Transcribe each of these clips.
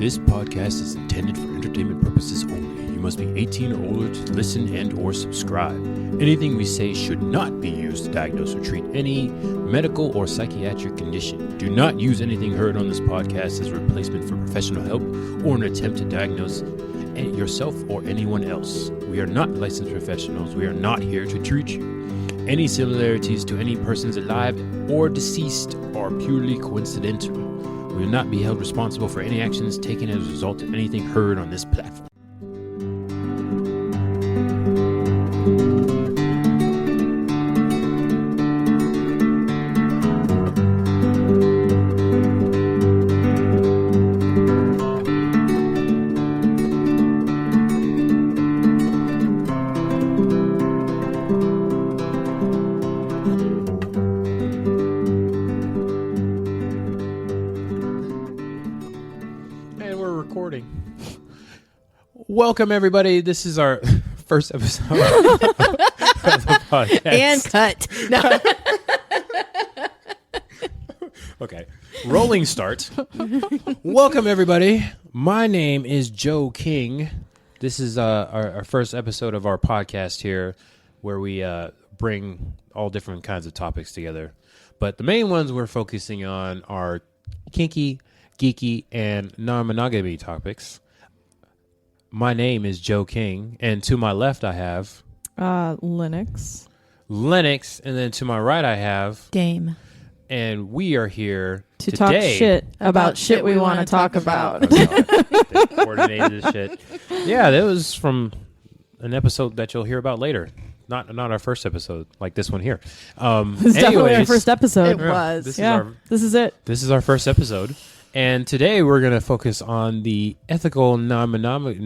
This podcast is intended for entertainment purposes only. You must be 18 or older to listen and or subscribe. Anything we say should not be used to diagnose or treat any medical or psychiatric condition. Do not use anything heard on this podcast as a replacement for professional help or an attempt to diagnose yourself or anyone else. We are not licensed professionals. We are not here to treat you. Any similarities to any persons alive or deceased are purely coincidental. We will not be held responsible for any actions taken as a result of anything heard on this platform. Welcome, everybody. This is our first episode of the podcast. And cut. No. Okay. Rolling start. Welcome, everybody. My name is Joe King. This is our first episode of our podcast here where we bring all different kinds of topics together. But the main ones we're focusing on are kinky, geeky, and non-monogamy topics. My name is Joe King, and to my left I have... Lennox, and then to my right I have... Dame. And we are here to today... talk shit about shit we want to talk about. Oh, God. They coordinated this shit. Yeah, that was from an episode that you'll hear about later. Not our first episode, like this one here. It's definitely our first episode. It was. This is it. This is our first episode. And today we're going to focus on the ethical non-monogamy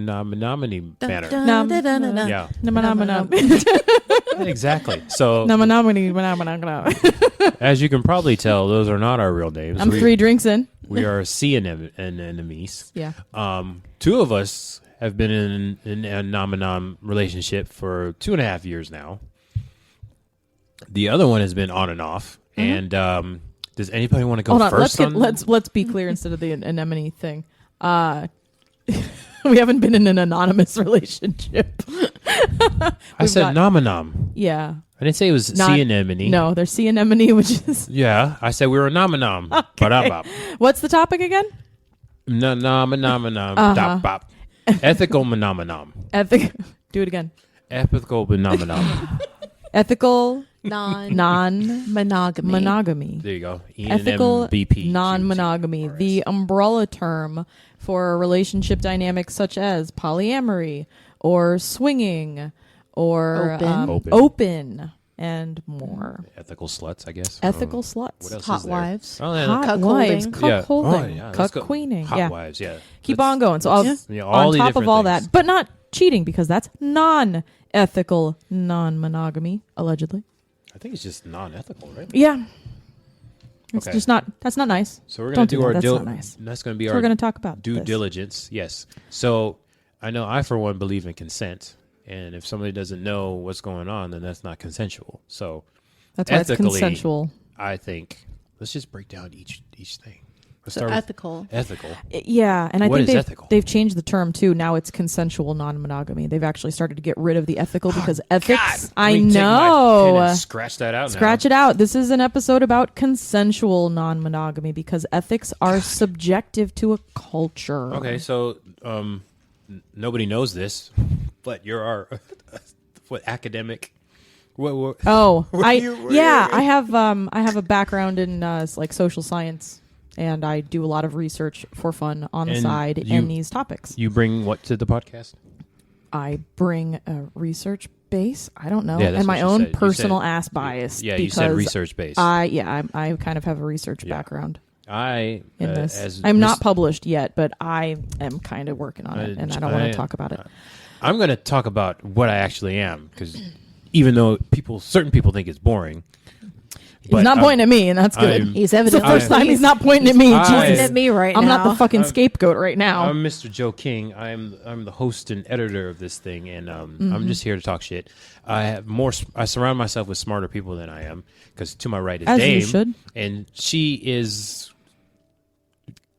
matter. Yeah. Exactly. So, as you can probably tell, those are not our real names. I'm 3 drinks in. We are sea anemones. Yeah. 2 of us have been in a non-monom relationship for 2.5 years now. The other one has been on and off. Mm-hmm. And does anybody want to go first? Let's be clear instead of the anemone thing. We haven't been in an anonymous relationship. I said nom-a-nom. Yeah. I didn't say it was sea anemone. No, there's sea anemone, which is... Yeah, I said we were a nom-a-nom. Okay. What's the topic again? Nom-a-nom-a-nom. Ethical monomonom. Do it again. Ethical monomonom. Ethical... Non-monogamy. Monogamy. There you go. Ethical ENMBP. non-monogamy. The umbrella term for a relationship dynamics such as polyamory or swinging or open and more. Ethical sluts, I guess. Ethical sluts. What else Hot is there? wives. Oh, yeah. Hot wives. Cuckolding. Yeah. Cuck-queening. Hot wives, yeah. Keep on going. So all on the top of all things. that, but not cheating because that's non-ethical non-monogamy, allegedly. I think it's just non-ethical, right? Yeah. It's just not, that's not nice. So we're going to do our that's not nice. That's going to be So our we're going to talk about due this. diligence. Yes. So I know I, for one, believe in consent. And if somebody doesn't know what's going on, then that's not consensual. So that's why it's consensual. I think let's just break down each thing. Let's So start ethical. Ethical. Yeah, and I What think is ethical? they've changed the term too. Now it's consensual non-monogamy. They've actually started to get rid of the ethical because ethics. God, I let me take my pen know. and scratch that out. Scratch it out. This is an episode about consensual non-monogamy because ethics are subjective to a culture. Okay, so nobody knows this, but you're our academic. What, I have a background in like social science. And I do a lot of research for fun on the side in these topics. You bring what to the podcast? I bring a research base. I don't know, Yeah, that's and what my you own said. You personal said- ass bias. Yeah, you said research based. I kind of have a research background in in this. I'm not published yet, but I am kind of working on it, and I don't want to talk about it. I'm going to talk about what I actually am, because even though certain people think it's boring. He's not pointing at me, and that's good. He's evidently It's the first time he's not pointing at me. pointing at me right now. I'm not the fucking scapegoat right now. I'm Mr. Joe King. I'm the host and editor of this thing, and I'm just here to talk shit. I surround myself with smarter people than I am, because to my right is As Dame, you should. and she is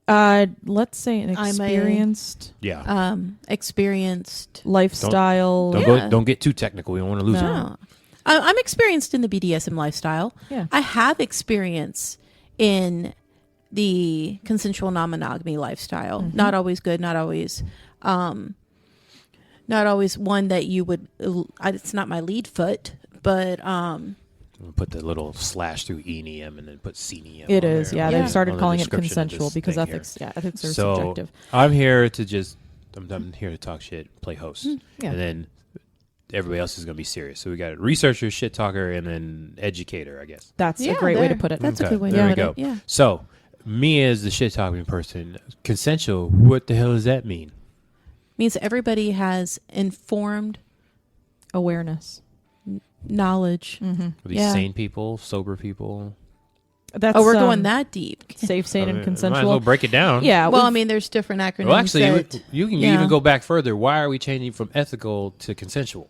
Let's say an experienced experienced lifestyle. Don't get too technical. We don't want to lose it. No. I'm experienced in the BDSM lifestyle. Yeah. I have experience in the consensual non-monogamy lifestyle. Mm-hmm. Not always good, not always one that you would, it's not my lead foot, but Put the little slash through ENEM and then put CNEM. It on is, there. yeah. Yeah. They've started On the calling it description of consensual this because thing ethics are So subjective. I'm here to I'm here to talk shit, play host, yeah. and then everybody else is going to be serious. So we got researcher, shit talker, and then educator, I guess. That's a great way to put it. That's a good way there to we put go. it. Yeah. So me as the shit talking person, consensual. What the hell does that mean? Means everybody has informed Awareness. knowledge. Mm-hmm. Are these sane people, sober people? That's, We're going that deep. safe, sane, and Might as consensual. well break it down. Yeah. Well, I mean, there's different acronyms. Well, actually, that, you can yeah. even go back further. Why are we changing from ethical to consensual?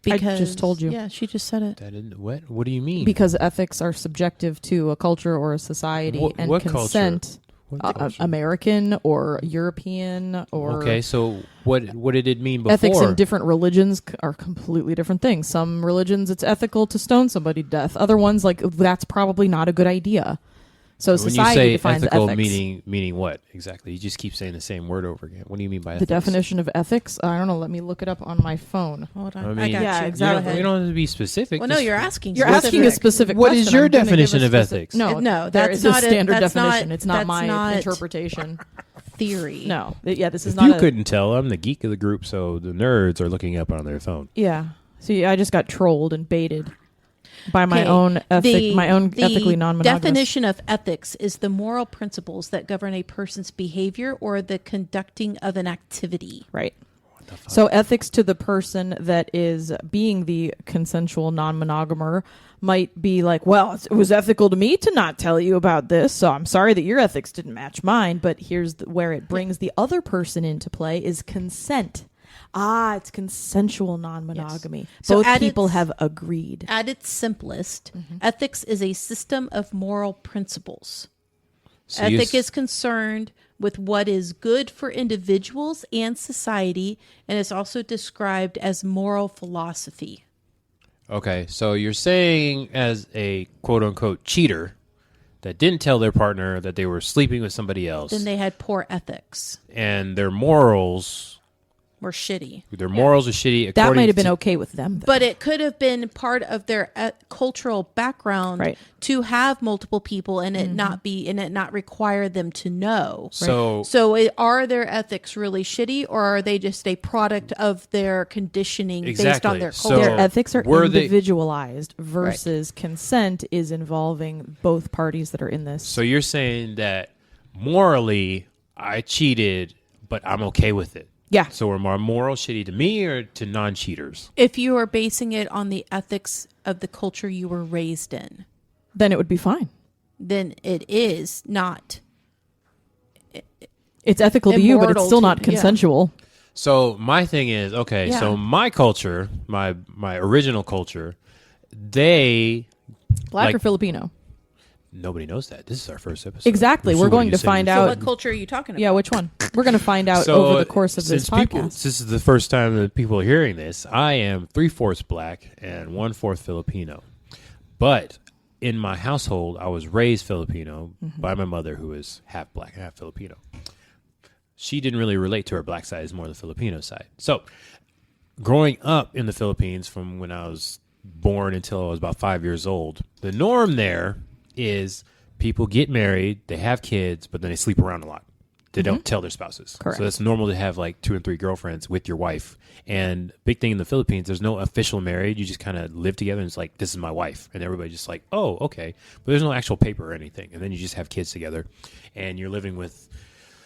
because, just told you. Yeah, she just said it. That isn't, what? What do you mean? because ethics are subjective to a culture or a society, and what consent, culture? What culture? American or European or Okay, so what did it mean before? ethics in different religions are completely different things. Some religions it's ethical to stone somebody to death. Other ones like that's probably not a good idea. So when society you say defines ethical, ethics. meaning what exactly? You just keep saying the same word over again. What do you mean by The ethics? definition of ethics? I don't know. Let me look it up on my phone. Hold on. I I, mean, got yeah, you. exactly. You don't have to be specific. Well, no, Just- you're asking. You're asking a specific What question. is your I'm gonna give a definition of specific- ethics? No, No, there that's is a not standard that's definition. not- It's not that's my not interpretation. theory. No, yeah, this is If not. you couldn't tell, I'm the geek of the group, so the nerds are looking up on their phone. Yeah. See, I just got trolled and baited by my Okay, own the ethically non-monogamous. definition of ethics is the moral principles that govern a person's behavior or the conducting of an activity. Right. So ethics to the person that is being the consensual non-monogamer might be like, well, it was ethical to me to not tell you about this, so I'm sorry that your ethics didn't match mine. But here's where it brings the other person into play is consent. It's consensual non-monogamy. Yes. So Both at people its- have agreed. At its simplest, ethics is a system of moral principles. So you Ethic is concerned with what is good for individuals and society, and is also described as moral philosophy. Okay, so you're saying as a quote-unquote cheater that didn't tell their partner that they were sleeping with somebody else, Then they had poor ethics. and their morals Were shitty. are shitty. That according might have been to- okay with them, though. But it could have been part of their cultural background Right. to have multiple people and it not require them to know. So Are their ethics really shitty, or are they just a product of their conditioning based on Exactly. their So- culture? Their ethics are were they- individualized versus consent is involving both parties that are in this. So you're saying that morally I cheated, but I'm okay with it. Yeah. So are my morals shitty to me or to non-cheaters? If you are basing it on the ethics of the culture you were raised in, Then it would be fine. then it is not. It's ethical to you, but it's Immortal still to- not yeah. consensual. So my thing is, okay, Yeah. so my culture, my original culture, they Black Like- or Filipino? nobody knows that. This is our first episode. Exactly. So We're what going you to saying? find So out. what culture are you talking about? Yeah, which one? We're going to find out So, over the course of this since people, podcast. this is the first time that people are hearing this. I am 3/4 black and 1/4 Filipino. But in my household, I was raised Filipino by my mother, who is half black and half Filipino. She didn't really relate to her black side; it's more the Filipino side. So, growing up in the Philippines, from when I was born until I was about 5 years old, the norm there is people get married, they have kids, but then they sleep around a lot. They don't tell their spouses. Correct. So it's normal to have like 2 and 3 girlfriends with your wife. And big thing in the Philippines, there's no official marriage. You just kind of live together and it's like, this is my wife. And everybody's just like, oh, okay. But there's no actual paper or anything. And then you just have kids together and you're living with,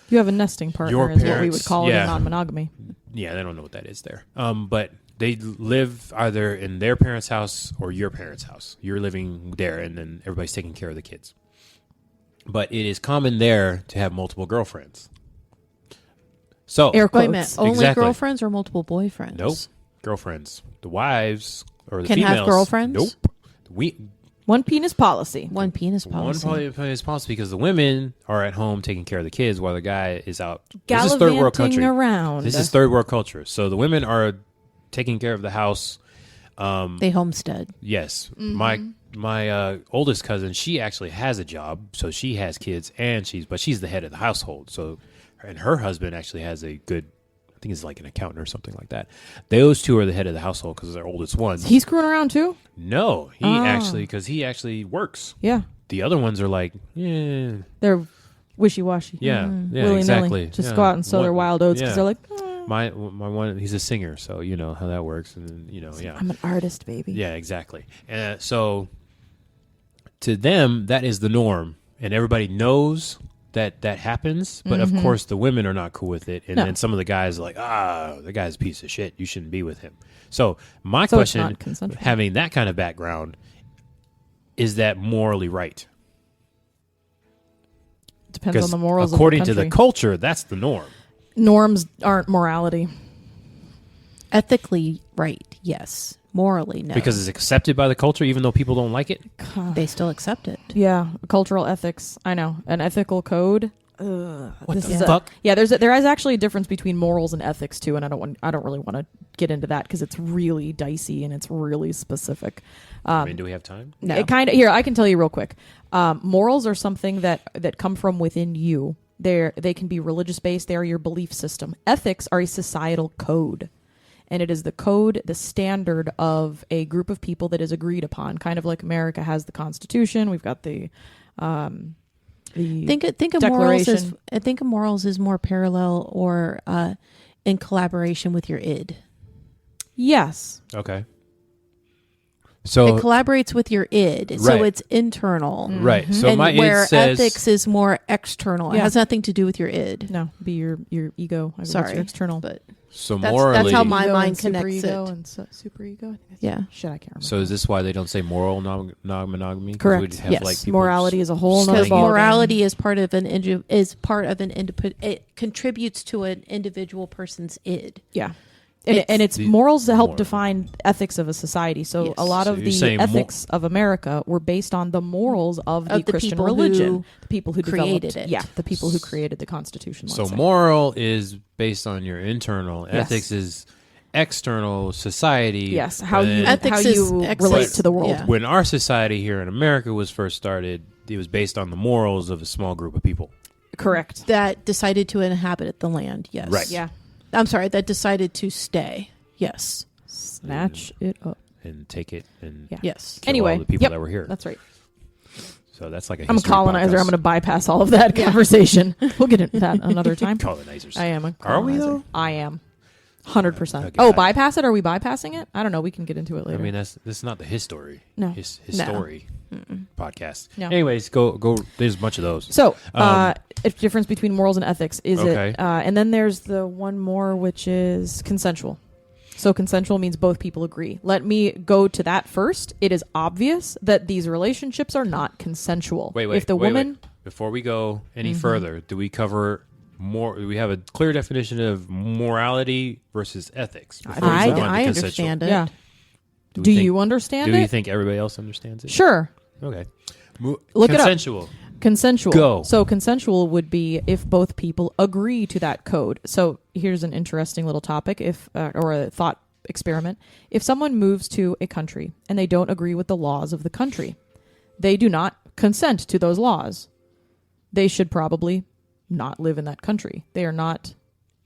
You have a nesting partner, Your is what we parents, would call it yeah. in non-monogamy. yeah, they don't know what that is there. But they live either in their parents' house or your parents' house. You're living there and then everybody's taking care of the kids. But it is common there to have multiple girlfriends. So, Air Wait a quotes. minute. Only Exactly. girlfriends or multiple boyfriends? nope, girlfriends. The wives or the Can have females girlfriends? Nope. One penis policy. One penis policy. One penis policy because the women are at home taking care of the kids while the guy is out. Gallivanting this is third world country. around. This is third world culture. So the women are taking care of the house. They homestead. Yes. My oldest cousin, she actually has a job, so she has kids, but she's the head of the household. So, and her husband actually has a good, I think he's like an accountant or something like that. Those two are the head of the household because they're oldest ones. He's screwing around too? No, he actually works. Yeah. The other ones are like, yeah. They're wishy-washy. Yeah, Willy-nilly. exactly. Just yeah. go out and sow their wild oats because they're like, My one, he's a singer, so you know how that works, and yeah. I'm an artist, baby. Yeah, exactly. And so to them, that is the norm, and everybody knows that happens. But of course, the women are not cool with it, and then some of the guys are like, the guy's a piece of shit. You shouldn't be with him. So my question, having that kind of background, is that morally right? Depends on the morals. According of the to the culture, that's the norm. Norms aren't morality. Ethically right, yes. Morally, no. Because it's accepted by the culture, even though people don't like it? They still accept it. Yeah, cultural ethics. I know. An ethical code. What the fuck? There is actually a difference between morals and ethics too, and I don't really want to get into that because it's really dicey and it's really specific. Do we have time? No. Here, I can tell you real quick. Morals are something that come from within you. They can be religious based. They are your belief system. Ethics are a societal code. And it is the code, the standard of a group of people that is agreed upon. Kind of like America has the Constitution. We've got the think of Declaration. morals as more parallel or in collaboration with your id. Yes. Okay. So it collaborates with your id, so it's internal. Right. So and my where id says ethics is more external. It has nothing to do with your id. No, be your ego. Sorry, your external. But so that's, morally, that's how my ego mind and connects super ego it. and super ego. I think that's Yeah. I can't remember. So is this why they don't say moral non-monogamy? 'Cause Correct. we'd have, Yes. like, people Morality is a whole nother Because ballgame. morality is part of it contributes to an individual person's id. Yeah. And it's morals that help moral. define ethics of a society. So Yes. a lot So of you're the saying ethics of America were based on the morals of the Christian people religion. who The people who created developed it. Yeah, the people who created the Constitution. So let's say. moral is based on your internal. Yes. Ethics is external society. Yes, how And you Ethics how is you ex- relate to the world. Yeah. when our society here in America was first started, it was based on the morals of a small group of people. Correct. That decided to inhabit the land. Yes. Right. Yeah. I'm sorry. That decided to stay. Yes. Snatch it up. And take it and Yeah. Yes. kill Anyway, all the people yep, that were here. That's right. So that's like a I'm a history colonizer. podcast. I'm going to bypass all of that conversation. We'll get into that another time. Colonizers. I am a Are we, colonizer. though? I am. 100%. Okay. Oh, bypass it? Are we bypassing it? I don't know. We can get into it I later. mean, that's not the history. No. History podcast. No. Anyways, go. There's a bunch of those. So, a difference between morals and ethics is Okay. it, and then there's the one more, which is consensual. So consensual means both people agree. Let me go to that first. It is obvious that these relationships are not consensual. Wait. If the woman, Before we go any further, do we cover more? Do we have a clear definition of morality versus ethics? before we I move on to consensual? understand it. yeah. Do we Do think- you understand Do it? you think everybody else understands it? Sure. Okay. Look it up. Consensual. Consensual. Go. So consensual would be if both people agree to that code. So here's an interesting little topic, or a thought experiment. If someone moves to a country and they don't agree with the laws of the country, they do not consent to those laws. They should probably not live in that country. They are not.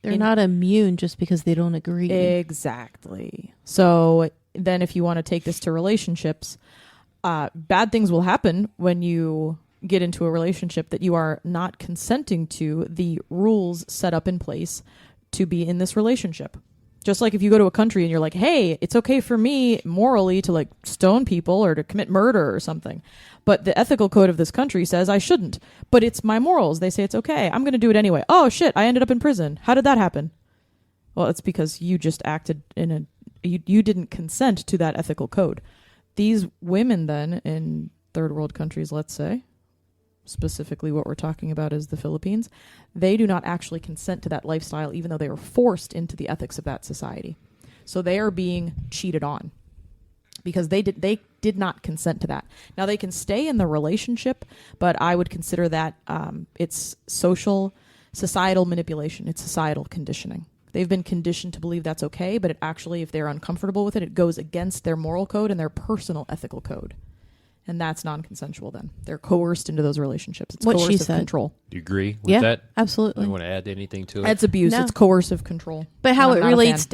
They're not immune just because they don't agree. Exactly. So then if you want to take this to relationships, bad things will happen when you get into a relationship that you are not consenting to the rules set up in place to be in this relationship. Just like if you go to a country and you're like, hey, it's okay for me morally to like stone people or to commit murder or something. But the ethical code of this country says I shouldn't. But it's my morals. They say it's okay. I'm going to do it anyway. Oh, shit. I ended up in prison. How did that happen? Well, it's because you just acted you didn't consent to that ethical code. These women then in third world countries, let's say, specifically what we're talking about is the Philippines, they do not actually consent to that lifestyle even though they were forced into the ethics of that society. So they are being cheated on. because they did not consent to that. Now they can stay in the relationship, but I would consider that it's societal manipulation. It's societal conditioning. They've been conditioned to believe that's okay, but it actually, if they're uncomfortable with it, it goes against their moral code and their personal ethical code. And that's non-consensual then. They're coerced into those relationships. It's coercive control. Do you agree with that? Absolutely. You want to add anything to it? It's abuse. No. It's coercive control. But how it relates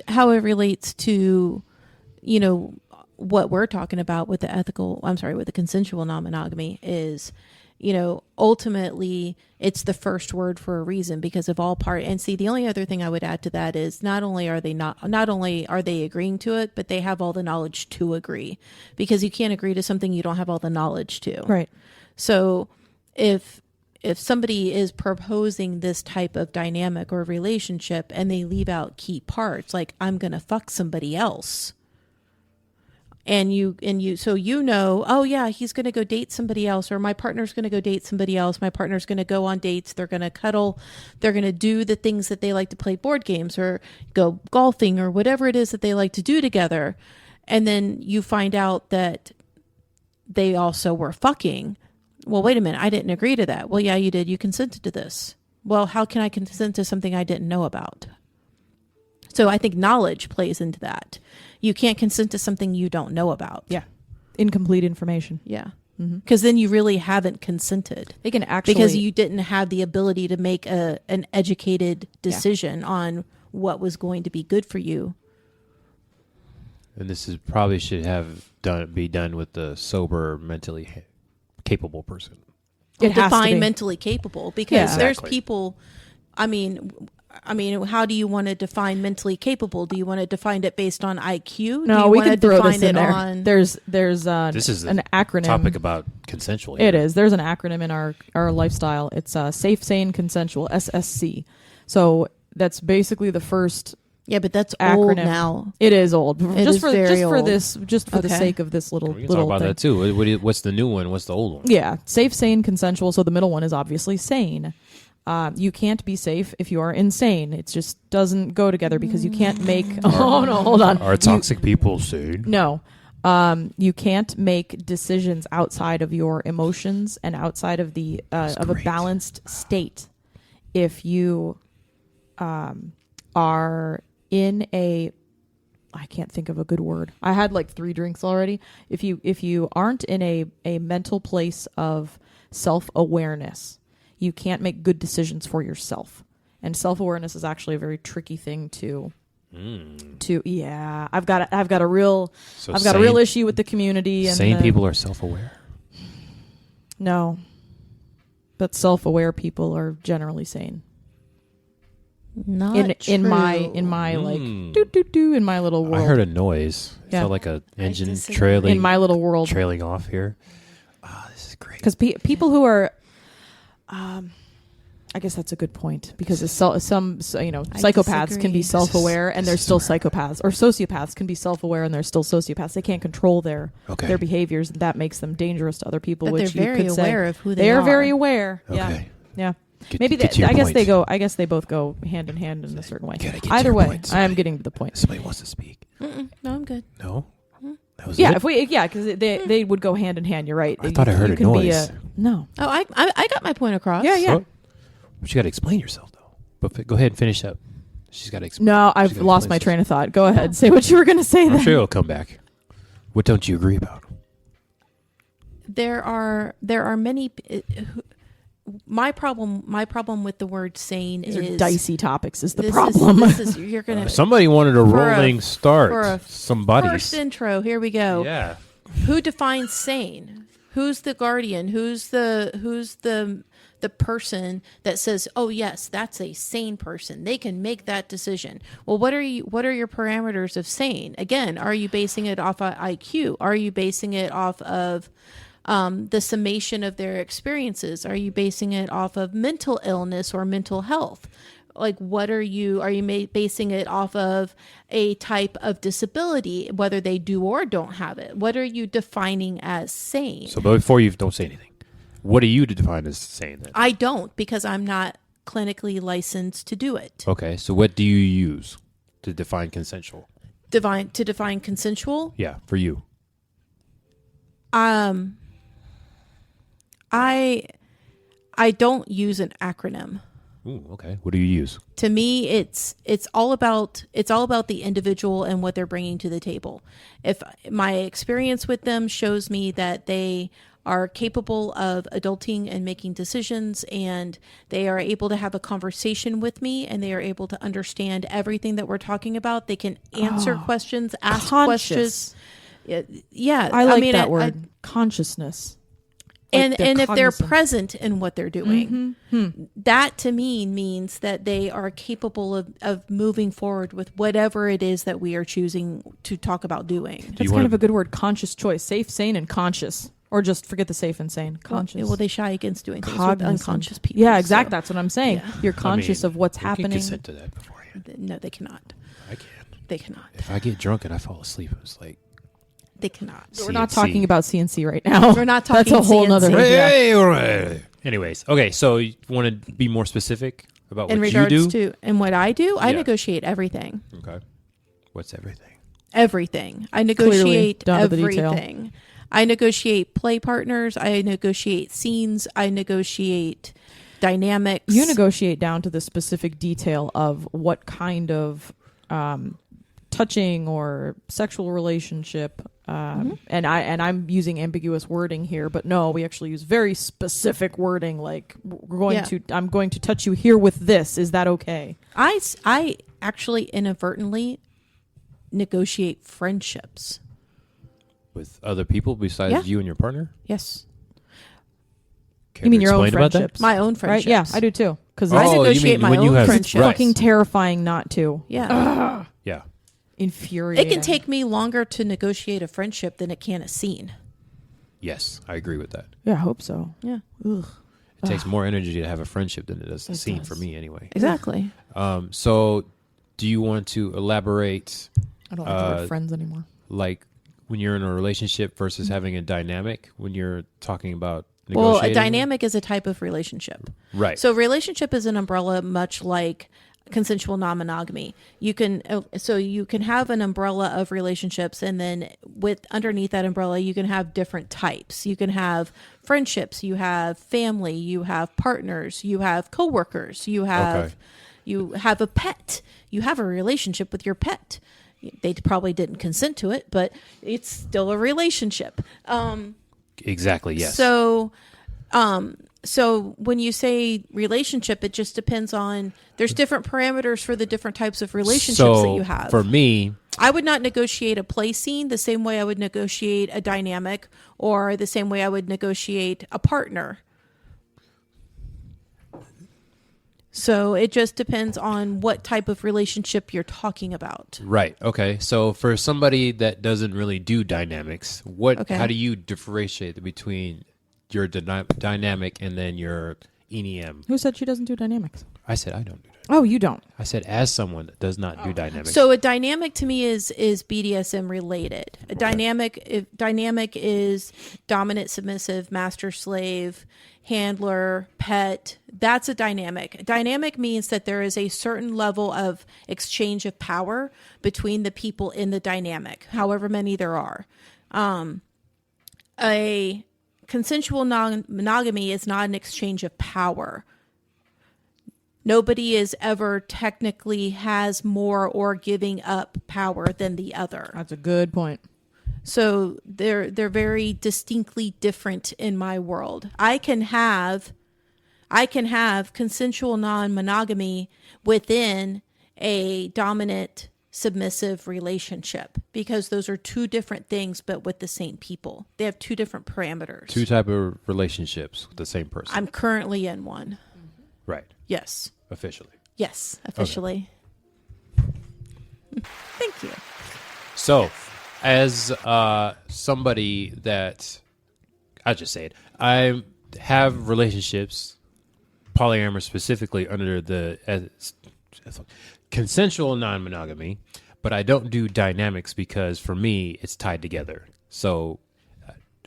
to, you know, what we're talking about with the consensual non-monogamy is, you know, ultimately it's the first word for a reason because of all part. And see, the only other thing I would add to that is not only are they agreeing to it, but they have all the knowledge to agree, because you can't agree to something you don't have all the knowledge to. Right. So if somebody is proposing this type of dynamic or relationship and they leave out key parts, like I'm going to fuck somebody else, so you know, oh yeah, he's going to go date somebody else, or my partner's going to go date somebody else. My partner's going to go on dates. They're going to cuddle. They're going to do the things that they like to play board games or go golfing or whatever it is that they like to do together. And then you find out that they also were fucking. Well, wait a minute. I didn't agree to that. Well, yeah, you did. You consented to this. Well, how can I consent to something I didn't know about? So I think knowledge plays into that. You can't consent to something you don't know about. Yeah. Incomplete information. Yeah. Because then you really haven't consented. They can actually... Because you didn't have the ability to make an educated decision on what was going to be good for you. And this is probably should be done with the sober, mentally capable person. Define mentally capable, because there's Exactly. people... I mean, how do you want to define mentally capable? Do you want to define it based on IQ? No, we can throw this in there. There's This is an acronym. Topic about consensual. It is. There's an acronym in our lifestyle. It's safe, sane, consensual, SSC. So that's basically the first. Yeah, but that's acronym. old now. It is old. Just for the sake of this little We can little talk about thing. that too. What's the new one? What's the old one? Yeah, safe, sane, consensual. So the middle one is obviously sane. You can't be safe if you are insane. It just doesn't go together because you can't make... Oh, no, hold on. Are toxic people sane? No. You can't make decisions outside of your emotions and outside of the of a balanced state if you are in a... I can't think of a good word. I had like 3 drinks already. If you aren't in a mental place of self-awareness, you can't make good decisions for yourself. And self-awareness is actually a very tricky thing to I've got a real issue with the community. And sane people are self-aware? No. But self-aware people are generally sane. Not in true. my like in my little world. I heard a noise. It Yeah. felt like an engine disagree. trailing In my little world. trailing off here. This is great. Because people who are, I guess that's a good point. Because psychopaths can be self-aware and they're still psychopaths, or sociopaths can be self-aware and they're still sociopaths. They can't control their behaviors. That makes them dangerous to other people. But which they're very you could aware say of who they they are are. very aware. Okay. Yeah. Get to your I guess point. they go. I guess they both go hand in hand in a certain way. Gotta get to Either your way, point, I am getting to the point. Somebody wants to speak. No, I'm good. No? That was Yeah, it? because they would go hand in hand. You're right. I thought I heard a can be noise. no. Oh, I got my point across. Yeah. So, but you got to explain yourself, though. But go ahead and finish up. She's got to explain. No, I've lost my train of thought. Go ahead. Say what you were going to say I'm then. sure it'll come back. What don't you agree about? There are many. My problem with the word sane These is are dicey topics is the this problem. You're gonna Somebody wanted a for a- rolling start. for a Somebody's. first intro. Here we go. Yeah. Who defines sane? Who's the guardian? Who's the person that says, "Oh yes, that's a sane person. They can make that decision." Well, what are your parameters of sane? Again, are you basing it off of IQ? Are you basing it off of the summation of their experiences? Are you basing it off of mental illness or mental health? Like, what are you basing it off of a type of disability, whether they do or don't have it? What are you defining as sane? So before you don't say anything, what are you to define as sane then? I don't, because I'm not clinically licensed to do it. Okay, so what do you use to define consensual? To define consensual? Yeah, for you. I don't use an acronym. Ooh, okay. What do you use? To me, it's all about the individual and what they're bringing to the table. If my experience with them shows me that they are capable of adulting and making decisions, and they are able to have a conversation with me, and they are able to understand everything that we're talking about, they can answer questions, ask questions. Yeah, I like that word, consciousness. And if they're present in what they're doing, that to me means that they are capable of moving forward with whatever it is that we are choosing to talk about doing. That's kind of a good word, conscious choice. Safe, sane, and conscious. Or just forget the safe and sane. Conscious. Well, they shy against doing things with unconscious people. Yeah, exactly. So. That's what I'm saying. Yeah. You're conscious of what's happening. Can consent to that beforehand. No, they cannot. I can. They cannot. If I get drunk and I fall asleep, it's like... They cannot. We're not talking about CNC right now. We're not talking That's a whole nother... Anyways, okay, so you want to be more specific about what you do? In regards to... And what I do, I negotiate everything. Okay. What's everything? Everything. I negotiate everything. I negotiate play partners. I negotiate scenes. I negotiate dynamics. You negotiate down to the specific detail of what kind of touching or sexual relationship. And I'm using ambiguous wording here, but no, we actually use very specific wording. Like I'm going to touch you here with this. Is that okay? I actually inadvertently negotiate friendships. With other people besides you and your partner? Yes. You mean your own friendships? My own friendships. Right? Yeah, I do too. Because I negotiate my own friendships. It's fucking terrifying not to. Yeah. Yeah. Infuriating. It can take me longer to negotiate a friendship than it can a scene. Yes, I agree with that. Yeah, I hope so. Yeah. Ugh. It takes more energy to have a friendship than it does a scene for me anyway. Exactly. So do you want to elaborate? I don't like the word friends anymore. Like when you're in a relationship versus having a dynamic when you're talking about negotiating? Well, a dynamic is a type of relationship. Right. So relationship is an umbrella much like consensual non-monogamy. You can have an umbrella of relationships, and then underneath that umbrella you can have different types. You can have friendships, you have family, you have partners, you have coworkers, you have a pet. You have a relationship with your pet. They probably didn't consent to it, but it's still a relationship. Exactly, yes. So when you say relationship, it just depends on, there's different parameters for the different types of relationships that you have. For me, I would not negotiate a play scene the same way I would negotiate a dynamic, or the same way I would negotiate a partner. So it just depends on what type of relationship you're talking about. Right. Okay. So for somebody that doesn't really do dynamics, how do you differentiate between your dynamic and then your ENM? Who said she doesn't do dynamics? I said I don't do dynamics. Oh, you don't? I said as someone that does not do dynamics. So a dynamic to me is BDSM related. A dynamic is dominant, submissive, master, slave, handler, pet. That's a dynamic. A dynamic means that there is a certain level of exchange of power between the people in the dynamic, however many there are. A consensual non-monogamy is not an exchange of power. Nobody is ever technically has more or giving up power than the other. That's a good point. So they're very distinctly different in my world. I can have consensual non-monogamy within a dominant submissive relationship, because those are two different things but with the same people. They have two different parameters. Two type of relationships with the same person. I'm currently in one. Right. Yes. Officially. Yes, officially. Okay. Thank you. So, as somebody that, I'll just say it, I have relationships, polyamorous specifically, under the consensual non-monogamy, but I don't do dynamics because for me it's tied together. So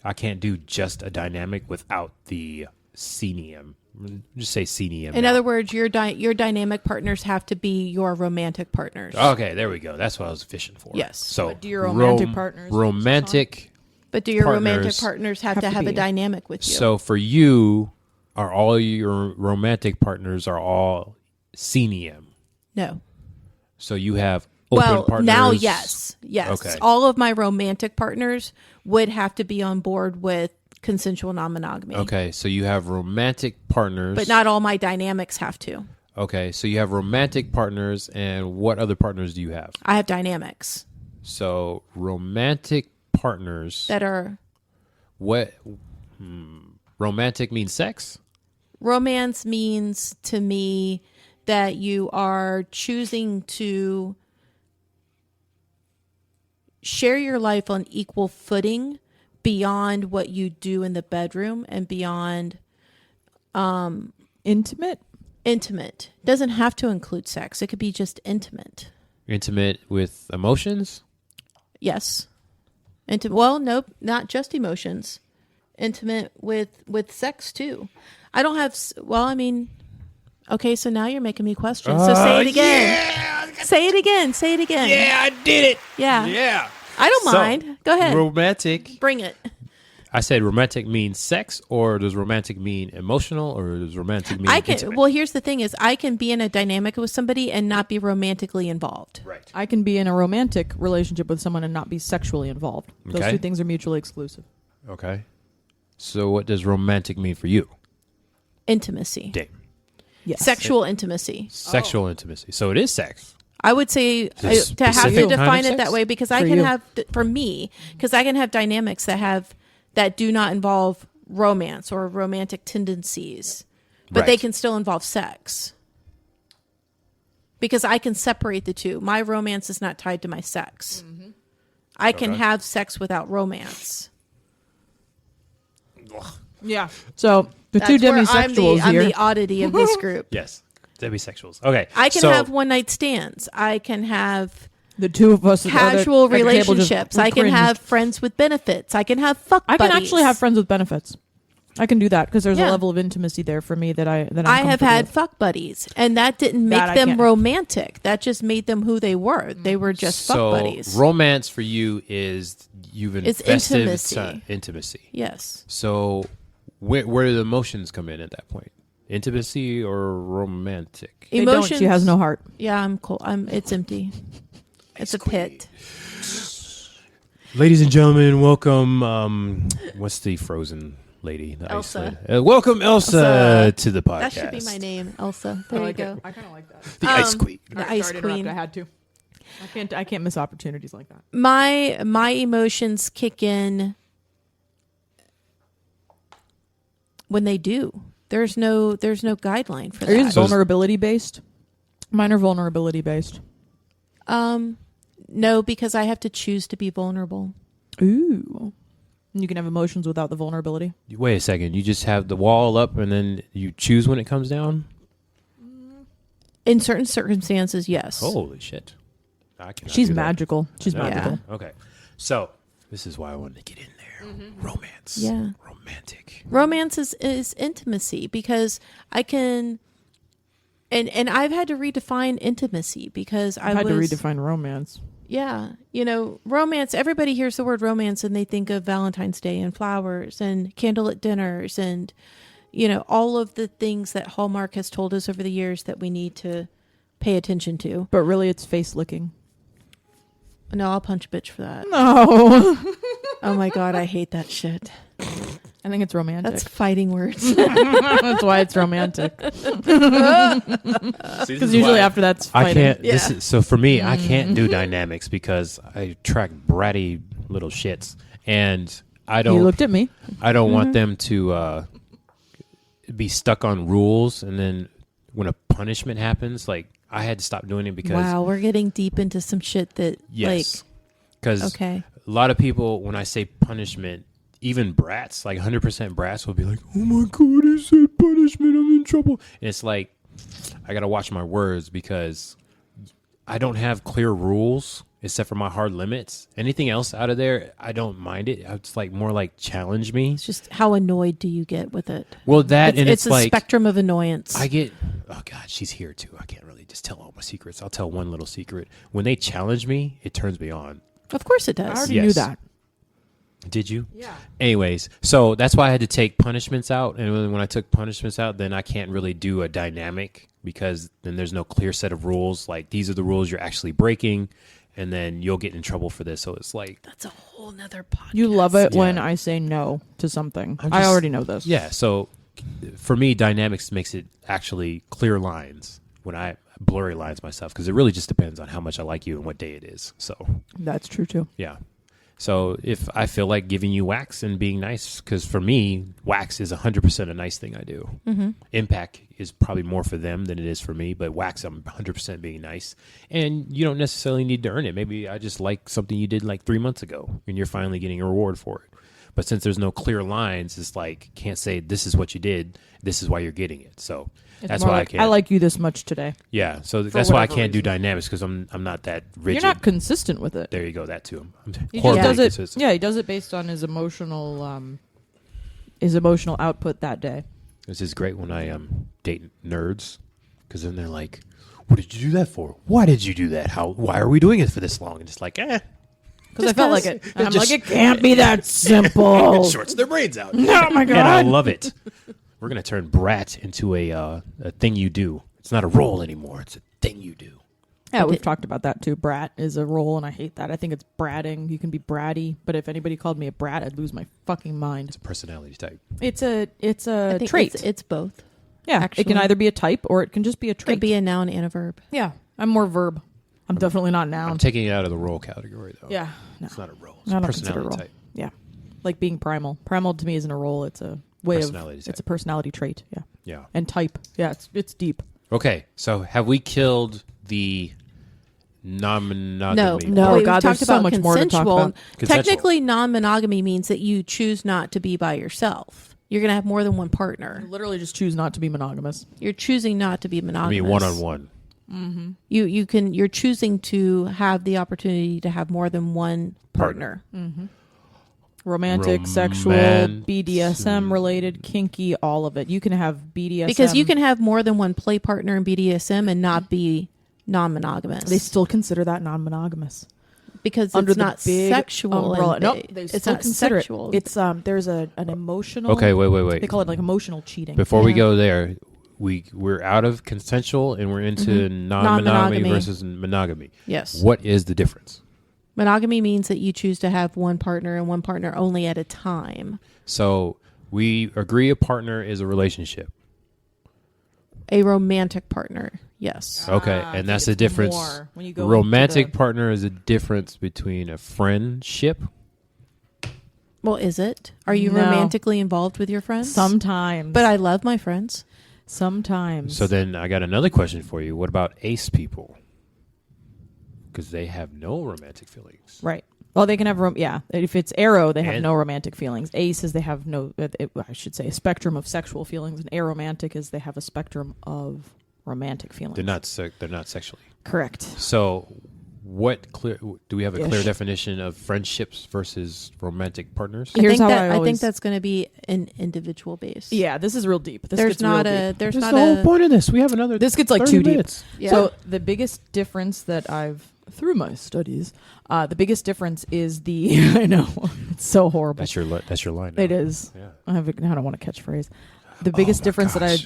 I can't do just a dynamic without the CNM. Just say CNM. In other words, your dynamic partners have to be your romantic partners. Okay, there we go. That's what I was fishing for. Yes. So what do your romantic partners? Romantic But do your partners romantic partners have to have a dynamic with you? So for you, are all your romantic partners are all CNEM? No. So you have open partners? Now, yes. Okay. All of my romantic partners would have to be on board with consensual non-monogamy. Okay, so you have romantic partners. But not all my dynamics have to. Okay, so you have romantic partners, and what other partners do you have? I have dynamics. So romantic partners that are... What? Romantic means sex? Romance means to me that you are choosing to share your life on equal footing beyond what you do in the bedroom and beyond intimate. Doesn't have to include sex. It could be just intimate. Intimate with emotions? Yes. Well, nope, not just emotions. Intimate with sex too. I don't have, well, I mean, okay, so now you're making me question. So say it again. Yeah. Say it again. Yeah, I did it. Yeah. Yeah. I don't mind. Go ahead. Romantic. Bring it. I said romantic means sex, or does romantic mean emotional, or does romantic mean intimate? Well, here's the thing is I can be in a dynamic with somebody and not be romantically involved. Right. I can be in a romantic relationship with someone and not be sexually involved. Those Okay. two things are mutually exclusive. Okay. So what does romantic mean for you? Intimacy. Damn. Yes. Sexual intimacy. Sexual intimacy. So it is sex. I would say to have to specific kind of define it sex? that way because I For can you. have, for me, because I can have dynamics that do not involve romance or romantic tendencies, but they Right. can still involve sex. Because I can separate the two. My romance is not tied to my sex. I can have sex without romance. Yeah. So the That's two where demisexuals I'm here. the oddity of this group. Yes. Demisexuals. Okay. I can so, have one night stands. I can have The two of us casual at the table just relationships. I can cringed. have friends with benefits. I can have fuck I can buddies. actually have friends with benefits. I can do that because there's Yeah. a level of intimacy there for me that I have comfortable had with. fuck buddies, and that didn't make That I them can't. romantic. That just made them who they were. They were just fuck so buddies. romance for you is you've It's invested intimacy. intimacy. Yes. So where do the emotions come in at that point? Intimacy or romantic? They don't. She has no heart. Yeah, I'm cool. It's empty. It's a pit. Ladies and gentlemen, welcome. What's the frozen lady? The ice Elsa. lady. Welcome Elsa to the podcast. That should be my name, Elsa. There you go. I kind of like that. The ice queen. The ice queen. I had to. I can't miss opportunities like that. My emotions kick in when they do. There's no guideline for Are yours that. vulnerability based? Mine are vulnerability based. No, because I have to choose to be vulnerable. Ooh. You can have emotions without the vulnerability. Wait a second. You just have the wall up and then you choose when it comes down? In certain circumstances, yes. Holy shit. I cannot She's do that. magical. She's Okay. magical. Okay. So this is why I wanted to get in there. Romance. Yeah. Romantic. Romance is intimacy because I can, and I've had to redefine intimacy because I had to redefine romance. Yeah, romance. Everybody hears the word romance and they think of Valentine's Day and flowers and candlelit dinners and all of the things that Hallmark has told us over the years that we need to pay attention to. But really, it's face licking. No, I'll punch a bitch for that. No. Oh my God, I hate that shit. I think it's romantic. That's fighting words. That's why it's romantic. Because usually after that's I fighting. can't. Yeah. So for me, I can't do dynamics because I attract bratty little shits, and I don't. You looked at me. I don't want them to be stuck on rules, and then when a punishment happens, like I had to stop doing it because Wow, we're getting deep into some shit that yes, because okay. a lot of people when I say punishment. Even brats, like 100% brats, will be like, "Oh my God, he said punishment. I'm in trouble." And it's like, I gotta watch my words because I don't have clear rules except for my hard limits. Anything else out of there, I don't mind it. It's like more like challenge me. It's just how annoyed do you get with it? Well, that and it's a like spectrum of annoyance. I get. Oh God, she's here too. I can't really just tell all my secrets. I'll tell one little secret. When they challenge me, it turns me on. Of course it I does. already Yes. knew that. Did you? Yeah. Anyways, so that's why I had to take punishments out. And when I took punishments out, then I can't really do a dynamic because then there's no clear set of rules. Like, these are the rules you're actually breaking, and then you'll get in trouble for this. So it's like... That's a whole nother podcast. You love it when Yeah. I say no to something. I'm I just- already know this. Yeah, so for me, dynamics makes it actually clear lines when I blurry lines myself because it really just depends on how much I like you and what day it is. So, That's true, too. yeah. So if I feel like giving you wax and being nice, because for me, wax is 100% a nice thing I do. Mm-hmm. Impact is probably more for them than it is for me, but wax, I'm 100% being nice. And you don't necessarily need to earn it. Maybe I just like something you did like 3 months ago and you're finally getting a reward for it. But since there's no clear lines, it's like, can't say this is what you did, this is why you're getting it. So that's why I can't. I like you this much today. Yeah, so that's why I whatever can't do reason. dynamics because I'm not that rigid. You're not consistent with it. There you go, that too. I'm He just horribly does it. inconsistent. Yeah, he does it based on his emotional output that day. This is great when I date nerds because then they're like, "What did you do that for? Why did you do that? Why are we doing it for this long?" And it's like, Because I felt like it. And I'm just- like, it can't be that simple. it shorts their brains out. Oh my And I god! love it. We're gonna turn brat into a thing you do. It's not a role anymore. It's a thing you do. Yeah, we've talked about that too. Brat is a role, and I hate that. I think it's bratting. You can be bratty, but if anybody called me a brat, I'd lose my fucking mind. It's a personality type. It's a I think trait. It's both. Yeah, it actually. can either be a type or it can just be a trait. Could be a noun and a verb. Yeah, I'm more verb. I'm definitely not noun. I'm taking it out of the role category though. Yeah, no. It's not a role. It's I a don't consider personality role. type. Yeah, like being primal. Primal to me isn't a role. It's a way Personality of. type. It's a personality trait. Yeah, Yeah. and type. Yeah, it's deep. Okay, so have we killed the non-monogamy? No. Wait, God, we've there's talked so about much more to talk consensual. about. Consensual. Technically, non-monogamy means that you choose not to be by yourself. You're going to have more than one partner. Literally, just choose not to be monogamous. You're choosing not to be I monogamous. mean, one-on-one. You're choosing to have the opportunity to have more than one partner. Romantic, sexual, BDSM related, kinky, all of it. You can have BDSM Because you can have more than one play partner in BDSM and not be non-monogamous. They still consider that non-monogamous. because Under it's the not big sexual. umbrella. and Nope, they it's still not consider sexual. it. It's there's an emotional. Okay, wait. They call it like emotional cheating. Before we Yeah. go there, we're out of consensual and we're into non-monogamy Non-monogamy. versus monogamy. Yes. What is the difference? Monogamy means that you choose to have one partner and one partner only at a time. So we agree a partner is a relationship. A romantic partner. Yes. Okay, I and that's think the it's difference. more when you go Romantic into the- partner is a difference between a friendship. Well, is it? Are you No. romantically involved with your friends? Sometimes, But I love my friends. sometimes. So then I got another question for you. What about ace people? Because they have no romantic feelings. right. Well, they can have yeah. If it's arrow, they have And- no romantic feelings. Ace is they have no. I should say a spectrum of sexual feelings, and aromantic is they have a spectrum of romantic feelings. They're not sexually. Correct. So do we have a clear Ish. definition of friendships versus romantic partners? Here's how I I think that's going to be an individual base. Yeah, this is real deep. This There's gets not real a deep. there's That's not the whole a point of this. We have another. This gets like 30 too deep. minutes. Yeah. So the biggest difference that I've through my studies, the biggest difference is the. I know it's so horrible. That's your line. Now. It is. Yeah. I don't want a catchphrase. The biggest my difference that I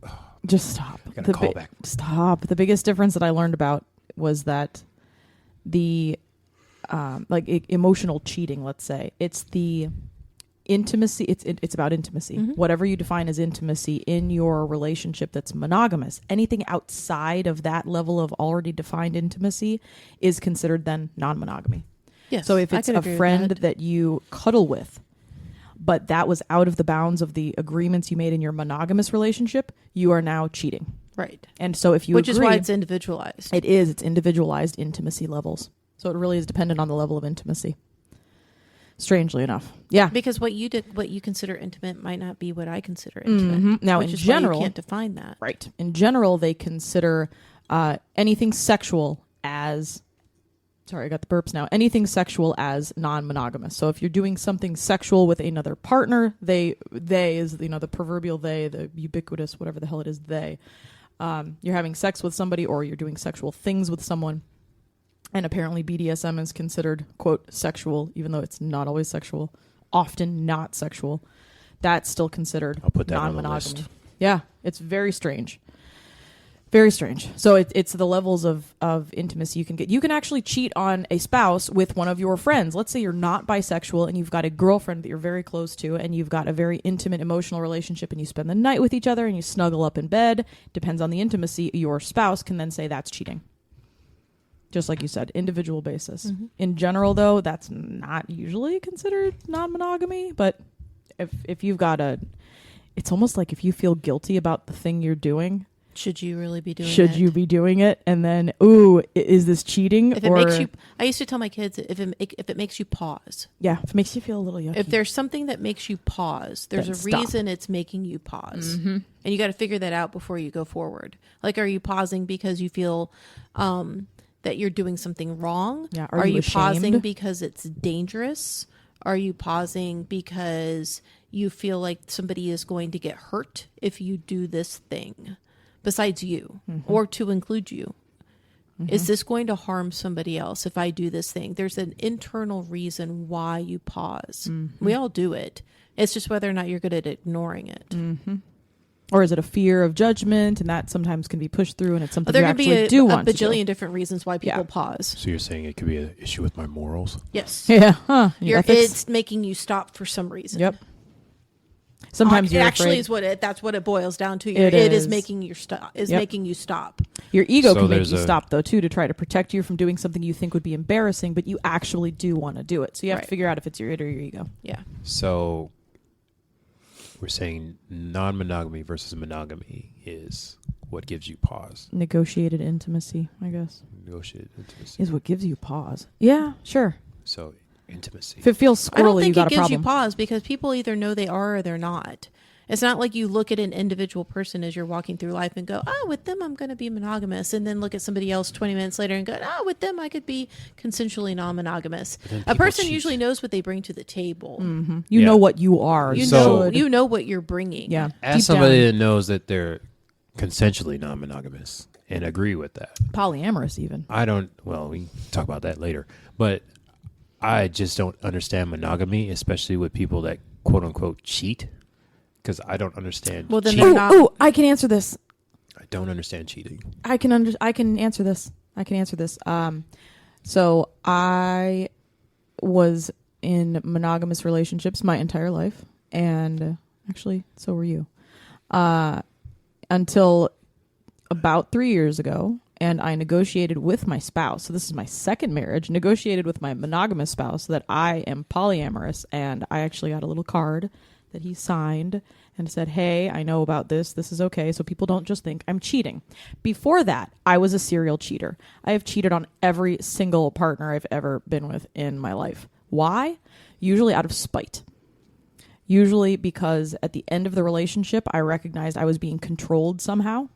gosh. just stop. Got a callback. Stop. The biggest difference that I learned about was that the emotional cheating. Let's say it's the intimacy. It's about intimacy. Mm-hmm. Whatever you define as intimacy in your relationship that's monogamous. Anything outside of that level of already defined intimacy is considered then non-monogamy. yes. So if I it's could a agree with friend that. that you cuddle with, but that was out of the bounds of the agreements you made in your monogamous relationship, you are now cheating. right, And so if you which agree, is why it's individualized. it's individualized intimacy levels. So it really is dependent on the level of intimacy. Strangely enough. Yeah. Because what you consider intimate might not be what I consider intimate. Now, which in is general, why you can't define that. right. In general, they consider anything sexual as sorry, I got the burps now. Anything sexual as non-monogamous. So if you're doing something sexual with another partner, they is the proverbial they, the ubiquitous whatever the hell it is they. You're having sex with somebody or you're doing sexual things with someone. And apparently BDSM is considered, quote, sexual, even though it's not always sexual, often not sexual. That's still considered I'll put that non-monogamy. on the list. Yeah, it's very strange. Very strange. So it's the levels of intimacy you can get. You can actually cheat on a spouse with one of your friends. Let's say you're not bisexual and you've got a girlfriend that you're very close to and you've got a very intimate emotional relationship and you spend the night with each other and you snuggle up in bed. Depends on the intimacy. Your spouse can then say that's cheating. Just like you said, individual basis. Mm-hmm. In general, though, that's not usually considered non-monogamy. But if you've got it's almost like if you feel guilty about the thing you're doing. Should you really be doing it? Should you be doing it? And then, ooh, is this cheating? If it makes you, I used to tell my kids, if it makes you pause. Yeah, if it makes you feel a little yucky. If there's something that makes you pause, there's a reason it's making you pause. Mm-hmm. And you got to figure that out before you go forward. Like, are you pausing because you feel that you're doing something wrong? Yeah. Are you ashamed? Pausing because it's dangerous? Are you pausing because you feel like somebody is going to get hurt if you do this thing besides you, mm-hmm. or to include you? Mm-hmm. Is this going to harm somebody else if I do this thing? There's an internal reason why you pause. Mm-hmm. We all do it. It's just whether or not you're good at ignoring it. Mm-hmm. Or is it a fear of judgment, and that sometimes can be pushed through, and it's something you actually do want to do. There could be a bajillion different reasons why people pause. So you're saying it could be an issue with my morals? Yes. Yeah. Huh. It's making you stop for some reason. Yep. Sometimes it actually is that's what it boils down to. It is making you stop. Making you stop. Your ego can make you stop though too, to try to protect you from doing something you think would be embarrassing, but you actually do want to do it. So you have to figure out if it's your id or your ego. Yeah. So we're saying non-monogamy versus monogamy is what gives you pause. Negotiated intimacy, I guess. Negotiated intimacy is what gives you pause. Yeah, sure. So intimacy. If it feels squirrely, I don't think you got it a gives problem. you pause because people either know they are or they're not. It's not like you look at an individual person as you're walking through life and go, oh, with them I'm going to be monogamous, and then look at somebody else 20 minutes later and go, oh, with them I could be consensually non-monogamous. A person usually knows what they bring to the table. Mm-hmm. You know what you are. You know what you're bringing. Yeah. As somebody that knows that they're consensually non-monogamous and agree with that. Polyamorous even. Well, we can talk about that later. But I just don't understand monogamy, especially with people that quote unquote cheat. Because I don't understand. Well, then they're not. Oh, I can answer this. I don't understand cheating. I can answer this. So I was in monogamous relationships my entire life, and actually, so were you. Until about 3 years ago, and I negotiated with my spouse. So this is my second marriage. Negotiated with my monogamous spouse that I am polyamorous, and I actually got a little card that he signed and said, hey, I know about this. This is okay. So people don't just think I'm cheating. Before that, I was a serial cheater. I have cheated on every single partner I've ever been with in my life. Why? Usually out of spite. Usually because at the end of the relationship, I recognized I was being controlled somehow.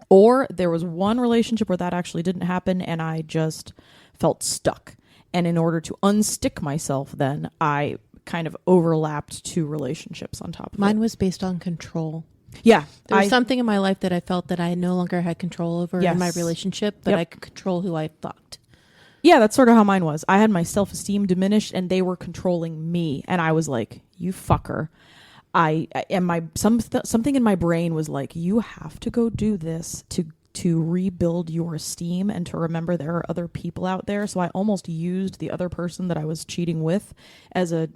Or there was one relationship where that actually didn't happen and I just felt stuck. And in order to unstick myself, then I kind of overlapped two relationships on top of Mine was based on control. Yeah. There was something in my life that I felt that I no longer had control over in my relationship, but I could control who I fucked. Yeah, that's sort of how mine was. I had my self-esteem diminished and they were controlling me. And I was like, you fucker. Something in my brain was like, you have to go do this to rebuild your esteem and to remember there are other people out there. So I almost used the other person that I was cheating with as a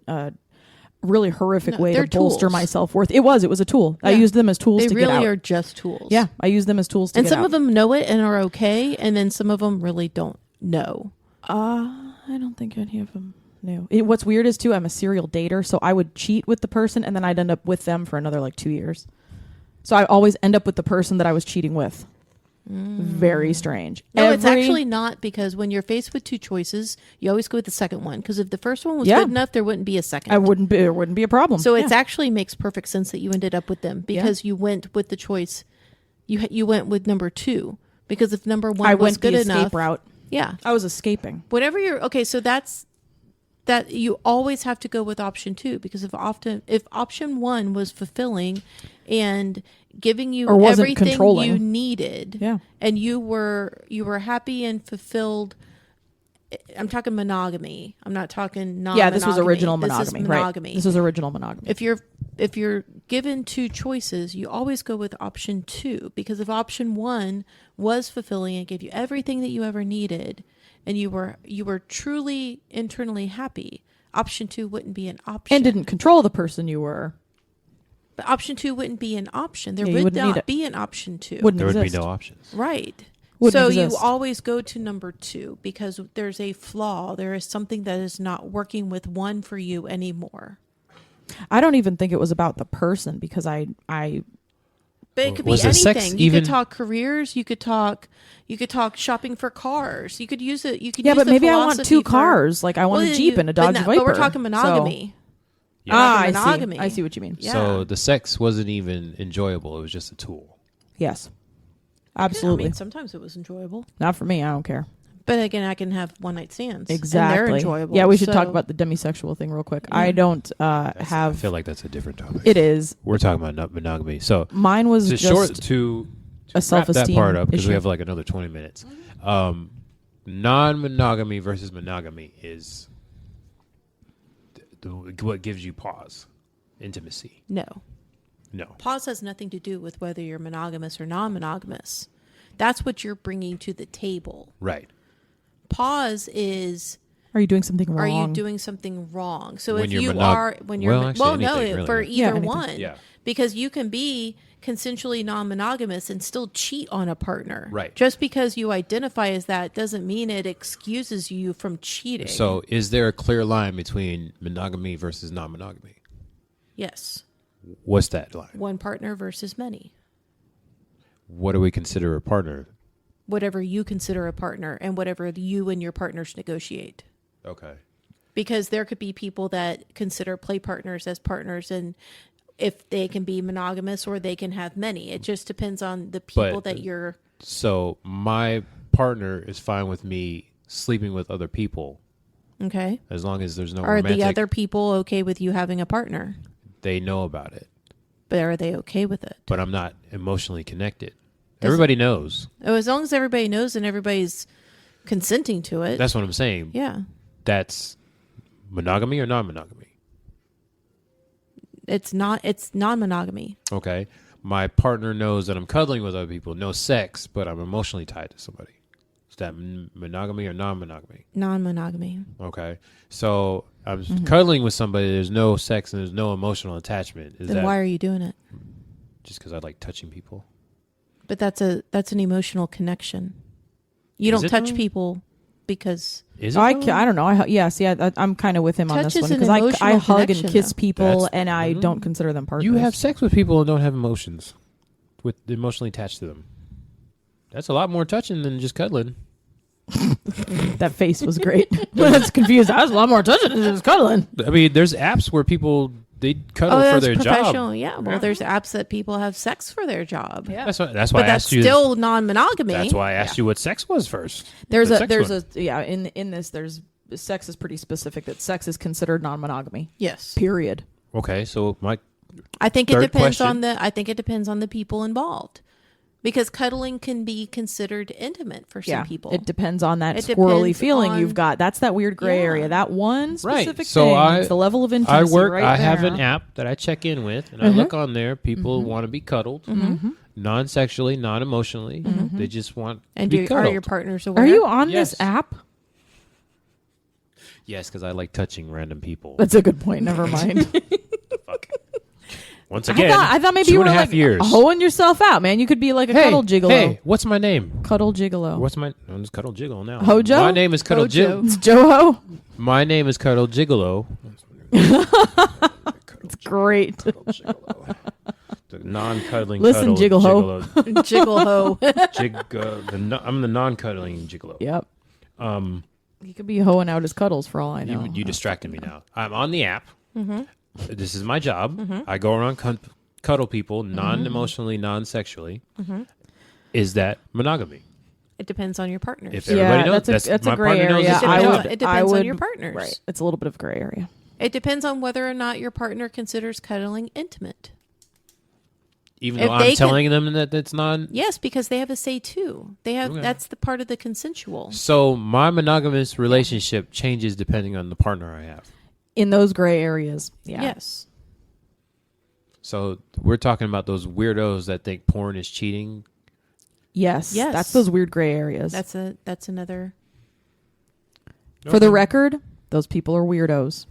really horrific way to bolster my self-worth. It was a tool. Yeah. I used them as tools to get out. They really are just tools. Yeah, I used them as tools to get out. And some of them know it and are okay, and then some of them really don't know. I don't think any of them knew. What's weird is, too, I'm a serial dater, so I would cheat with the person, and then I'd end up with them for another, 2 years. So I always end up with the person that I was cheating with. Very strange. No, it's actually not, because when you're faced with two choices, you always go with the second one. Because if the first one was good enough, there wouldn't be a second. There wouldn't be a problem. So it actually makes perfect sense that you ended up with them because you went with the choice. You went with number two because if number one was good enough, escape route. Yeah, I was escaping. Whatever you're okay. So that you always have to go with option two because if option one was fulfilling and giving you everything you needed, and you were happy and fulfilled I'm talking monogamy. I'm not talking non-monogamy. Yeah, this was original monogamy. This is monogamy. Right. This was original monogamy. If you're given two choices, you always go with option 2, because if option 1 was fulfilling and gave you everything that you ever needed, and you were truly internally happy, option 2 wouldn't be an option. And didn't control the person you were. But option 2 wouldn't be an option. There Yeah, would not be an option 2. Wouldn't There would exist. be no options. Right. Wouldn't So exist. you always go to number 2 because there's a flaw. There is something that is not working with 1 for you anymore. I don't even think it was about the person, because I But it could be Was the sex anything. You even- could talk careers. You could talk shopping for cars. You could use it. You could yeah, use but the maybe I want philosophy 2 for- cars. Like I want Well, a Jeep and a Dodge Viper. But we're talking monogamy. Yeah. I monogamy. see. I see what you mean. Yeah. So the sex wasn't even enjoyable. It was just a tool. Yes. Yeah, Absolutely. I mean, sometimes it was enjoyable. Not for me. I don't care. But again, I can have one night stands. Exactly. And they're enjoyable. Yeah, we should talk so- about the demisexual thing real quick. I don't I have. feel like that's a different topic. It is. We're talking about monogamy. So Mine was to just short to a wrap that self-esteem part up, because issue. we have like another 20 minutes. Non-monogamy versus monogamy is what gives you pause, intimacy. No. No. Pause has nothing to do with whether you're monogamous or non-monogamous. That's what you're bringing to the table. Right. Pause is, Are you doing something wrong? are you doing something wrong? So When if you're you monog- are, when you're, well, actually, no, anything, really. for Yeah, either anything. one. Yeah. Because you can be consensually non-monogamous and still cheat on a partner. Right. Just because you identify as that doesn't mean it excuses you from cheating. So is there a clear line between monogamy versus non-monogamy? yes. What's that line? One partner versus many. What do we consider a partner? Whatever you consider a partner and whatever you and your partners negotiate. Okay. Because there could be people that consider play partners as partners, and if they can be monogamous or they can have many. It just depends on the people that you're. So my partner is fine with me sleeping with other people Okay. as long as there's no Are romantic. the other people okay with you having a partner? They know about it, But are they okay with it? but I'm not emotionally connected. Does- Everybody knows. Oh, as long as everybody knows and everybody's consenting to it. That's what I'm saying. Yeah. That's monogamy or non-monogamy. It's non-monogamy. Okay. My partner knows that I'm cuddling with other people. No sex, but I'm emotionally tied to somebody. Is that monogamy or non-monogamy? Non-monogamy. Okay. So I'm cuddling with somebody. There's no sex and there's no emotional attachment. Is Then that why are you doing it? just because I like touching people? But that's an emotional connection. You Is don't it touch though? people because Is it? I though? don't know. I'm kind of with him on Touch this is one, an because I emotional hug and connection, kiss though. people, That's- and I don't consider them partners. You have sex with people and don't have emotions with emotionally attached to them. That's a lot more touching than just cuddling. That face was great. I was confused. I was a lot more touching than just cuddling. I mean, there's apps where people they cuddle for that's their professional. job. Yeah. Well, there's apps that people have sex for their job. Yeah. That's why But I that's asked you. still non-monogamy. That's why I asked you what sex was first. There's The a sex there's one. a yeah in this there's sex is pretty specific, that sex is considered non-monogamy. Yes. Period. Okay, so my I think it Third depends question. it depends on the people involved. Because cuddling can be considered intimate for some people. It depends on that It squirrely depends feeling on- you've got. That's that weird gray Yeah. area. That one specific So thing. It's the level of intimacy. Right I have there. an app that I check in with, and I look on there. People want to be cuddled, non-sexually, non-emotionally. They just want And to be are cuddled. your partners aware? Are you on Yes. this app? Yes, because I like touching random people. That's a good point. Never mind. Fuck. Once again, I thought maybe you were 2.5 like years. hoeing yourself out, man. You could be like a Hey, cuddle gigolo. hey, what's my name? Cuddle gigolo. What's my? I'm just Cuddle Jiggle now. Hojo? My name is Cuddle Hojo. Jiggle. It's Joho. My name is Cuddle Gigolo. It's great. The non-cuddling. Listen, cuddle Jiggle-ho. gigolo. Jiggle ho. I'm the non-cuddling gigolo. Yep. He could be hoeing out his cuddles for all I know. You distracted me now. I'm on the app. This is my job. I go around cuddle people, non-emotionally, non-sexually. Is that monogamy? It depends on your partners. If everybody knows, that's a my gray partner knows area. it's It my depends job. on- it depends on your partners. Right. It's a little bit of gray area. It depends on whether or not your partner considers cuddling intimate. Even though I'm telling them that it's not. Yes, because they have a say too. They have that's the part of the consensual. So my monogamous relationship changes depending on the partner I have. In those gray areas, yeah. Yes. So we're talking about those weirdos that think porn is cheating. Yes, that's those weird gray areas. That's another. For the record, those people are weirdos.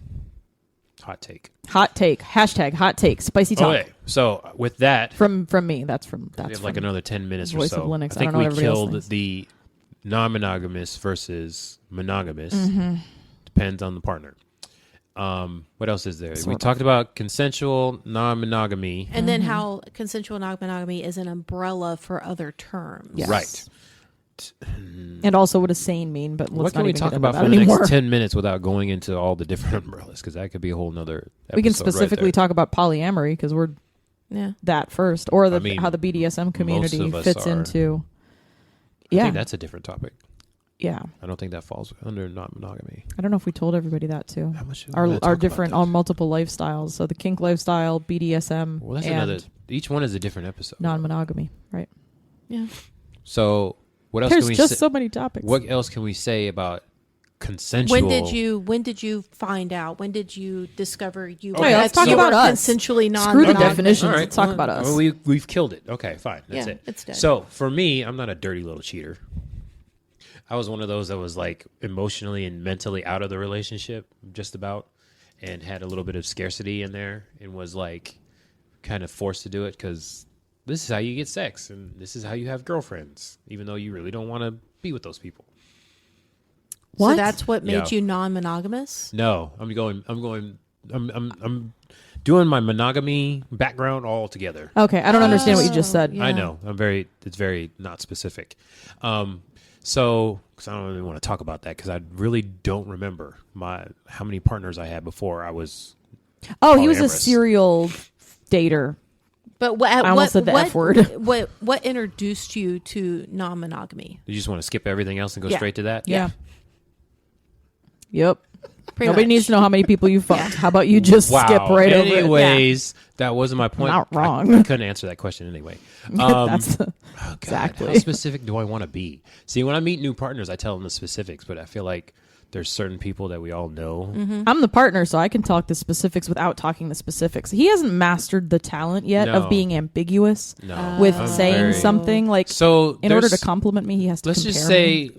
Hot take. Hot take. Hashtag hot take. Spicy talk. Okay. So with that, from me, that's we have like another 10 minutes or Voice so. of Linux. I think don't know we what everybody else killed thinks. the non-monogamous versus monogamous. Mm-hmm. Depends on the partner. What else is there? Sort we of. talked about consensual non-monogamy. And then how consensual non-monogamy is an umbrella for other terms. Yes. Right. And also what does sane mean, but let's What can not we even talk get about into for that the anymore. next 10 minutes without going into all the different umbrellas? Because that could be a whole nother episode. We can specifically talk about polyamory because we're that first, or how the BDSM community most of us fits are. into. I think that's a different topic. Yeah. I don't think that falls under non-monogamy. I don't know if we told everybody that too. How much Our different, our multiple lifestyles. So the kink lifestyle, BDSM, Well, that's and another. Each one is a different episode. non-monogamy, right? Yeah. So what else There's can we just say? so many topics. What else can we say about consensual? When did you find out? When did you discover you Okay, let's talk about us. consensually Screw the non-monogamous? definitions. All right, Let's talk about us. We've killed it. Okay, fine. That's Yeah, it. it's dead. So for me, I'm not a dirty little cheater. I was one of those that was like emotionally and mentally out of the relationship, just about, and had a little bit of scarcity in there, and was like kind of forced to do it because this is how you get sex, and this is how you have girlfriends, even though you really don't want to be with those people. What? So that's what made Yeah. you non-monogamous? No, I'm doing my monogamy background all together. Okay, I don't understand what you just said. Yeah. I know. It's very not specific. So, because I don't really want to talk about that because I really don't remember how many partners I had before I was. Oh, he was a polyamorous. serial dater. But what, I almost said the F word. What introduced you to non-monogamy? You just want to skip everything else and go Yeah. straight to that? Yeah. Yep. Pretty Nobody much. needs to know how many people you fucked. How about you just Wow. skip right over it? Anyways, that wasn't my point. Not wrong. I couldn't answer that question anyway. That's Oh, God, exactly. How specific do I want to be? See, when I meet new partners, I tell them the specifics, but I feel like there's certain people that we all know. I'm the partner, so I can talk the specifics without talking the specifics. He hasn't mastered the talent yet No. of being ambiguous No. with I'm saying very- something. Like, So in order to there's- compliment me, he has to let's compare just me.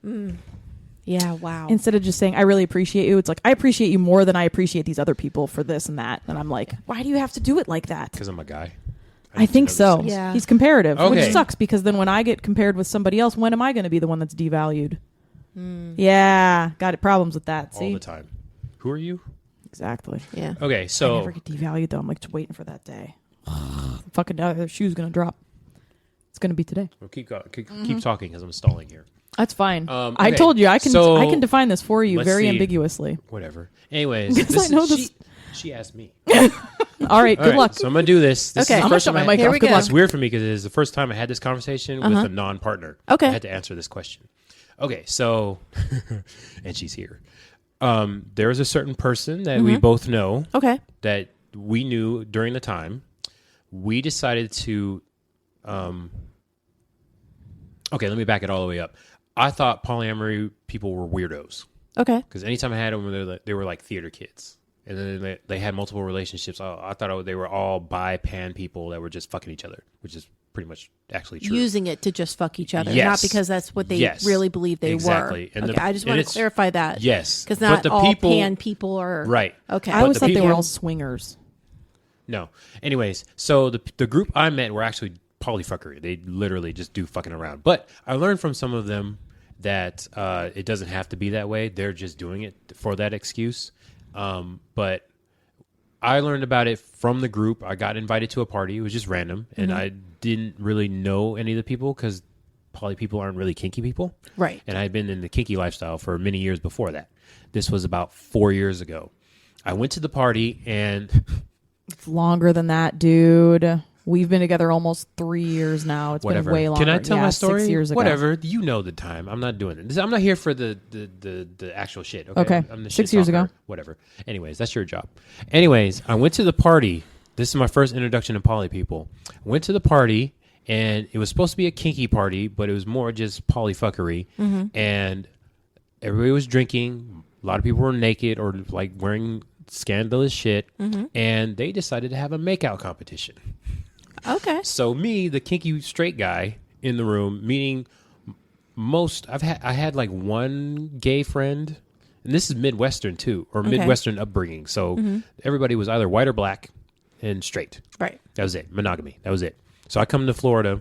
say, Yeah, wow. Instead of just saying, I really appreciate you, it's like, I appreciate you more than I appreciate these other people for this and that. And I'm like, why do you have to do it like that? because I'm a guy. I think so. Yeah. He's comparative, Okay. which sucks because then when I get compared with somebody else, when am I going to be the one that's devalued? Yeah, got problems with that. All See, the time. Who are you? exactly. yeah. Okay, I so never get devalued though. I'm like just waiting for that day. Fucking the shoe's gonna drop. It's gonna be today. we'll keep talking because I'm stalling here. That's fine. Okay, I told you I can so I can define this for you let's very see. ambiguously. Whatever. Anyways, Because I know this- She asked me. All right, All good right, luck. so I'm gonna do this. This Okay. is the I'm gonna first shut time my mic Here off. we Good go. luck. It's weird for me because it is the first time I had this conversation with a non-partner. Okay. I had to answer this question. Okay, so and she's here. There is a certain person that we both know Okay. that we knew during the time. We decided to. Okay, let me back it all the way up. I thought polyamory people were weirdos Okay. because anytime I had them, they were like theater kids, and then they had multiple relationships. I thought they were all pan people that were just fucking each other, which is pretty much actually true. Using it to just fuck each other, Yes. not because that's what they Yes. really believe they Exactly. were. And Okay, I just want to clarify that. Yes, Because but not the all people- pan people are Right. Okay. I always the thought they people- were all swingers. No. Anyways, so the group I met were actually polyfuckery. They literally just do fucking around. But I learned from some of them that it doesn't have to be that way. They're just doing it for that excuse. But I learned about it from the group. I got invited to a party. It was just random. And I didn't really know any of the people because poly people aren't really kinky people. Right. And I had been in the kinky lifestyle for many years before that. This was about 4 years ago. I went to the party and... It's longer than that, dude. We've been together almost 3 years now. It's Whatever. been way longer. Can I tell Yeah, my story? 6 years ago. Whatever. You know the time. I'm not doing it. I'm not here for the actual shit. Okay. Okay. I'm the 6 shit years talker. ago. Whatever. Anyways, that's your job. Anyways, I went to the party This is my first introduction to poly people. Went to the party, and it was supposed to be a kinky party, but it was more just polyfuckery. And everybody was drinking. A lot of people were naked or like wearing scandalous shit. And they decided to have a makeout competition. Okay. So me, the kinky straight guy in the room, meaning I had like one gay friend, and this is Midwestern too, or Midwestern upbringing. So everybody was either white or black and straight. Right. That was it. Monogamy. That was it. So I come to Florida,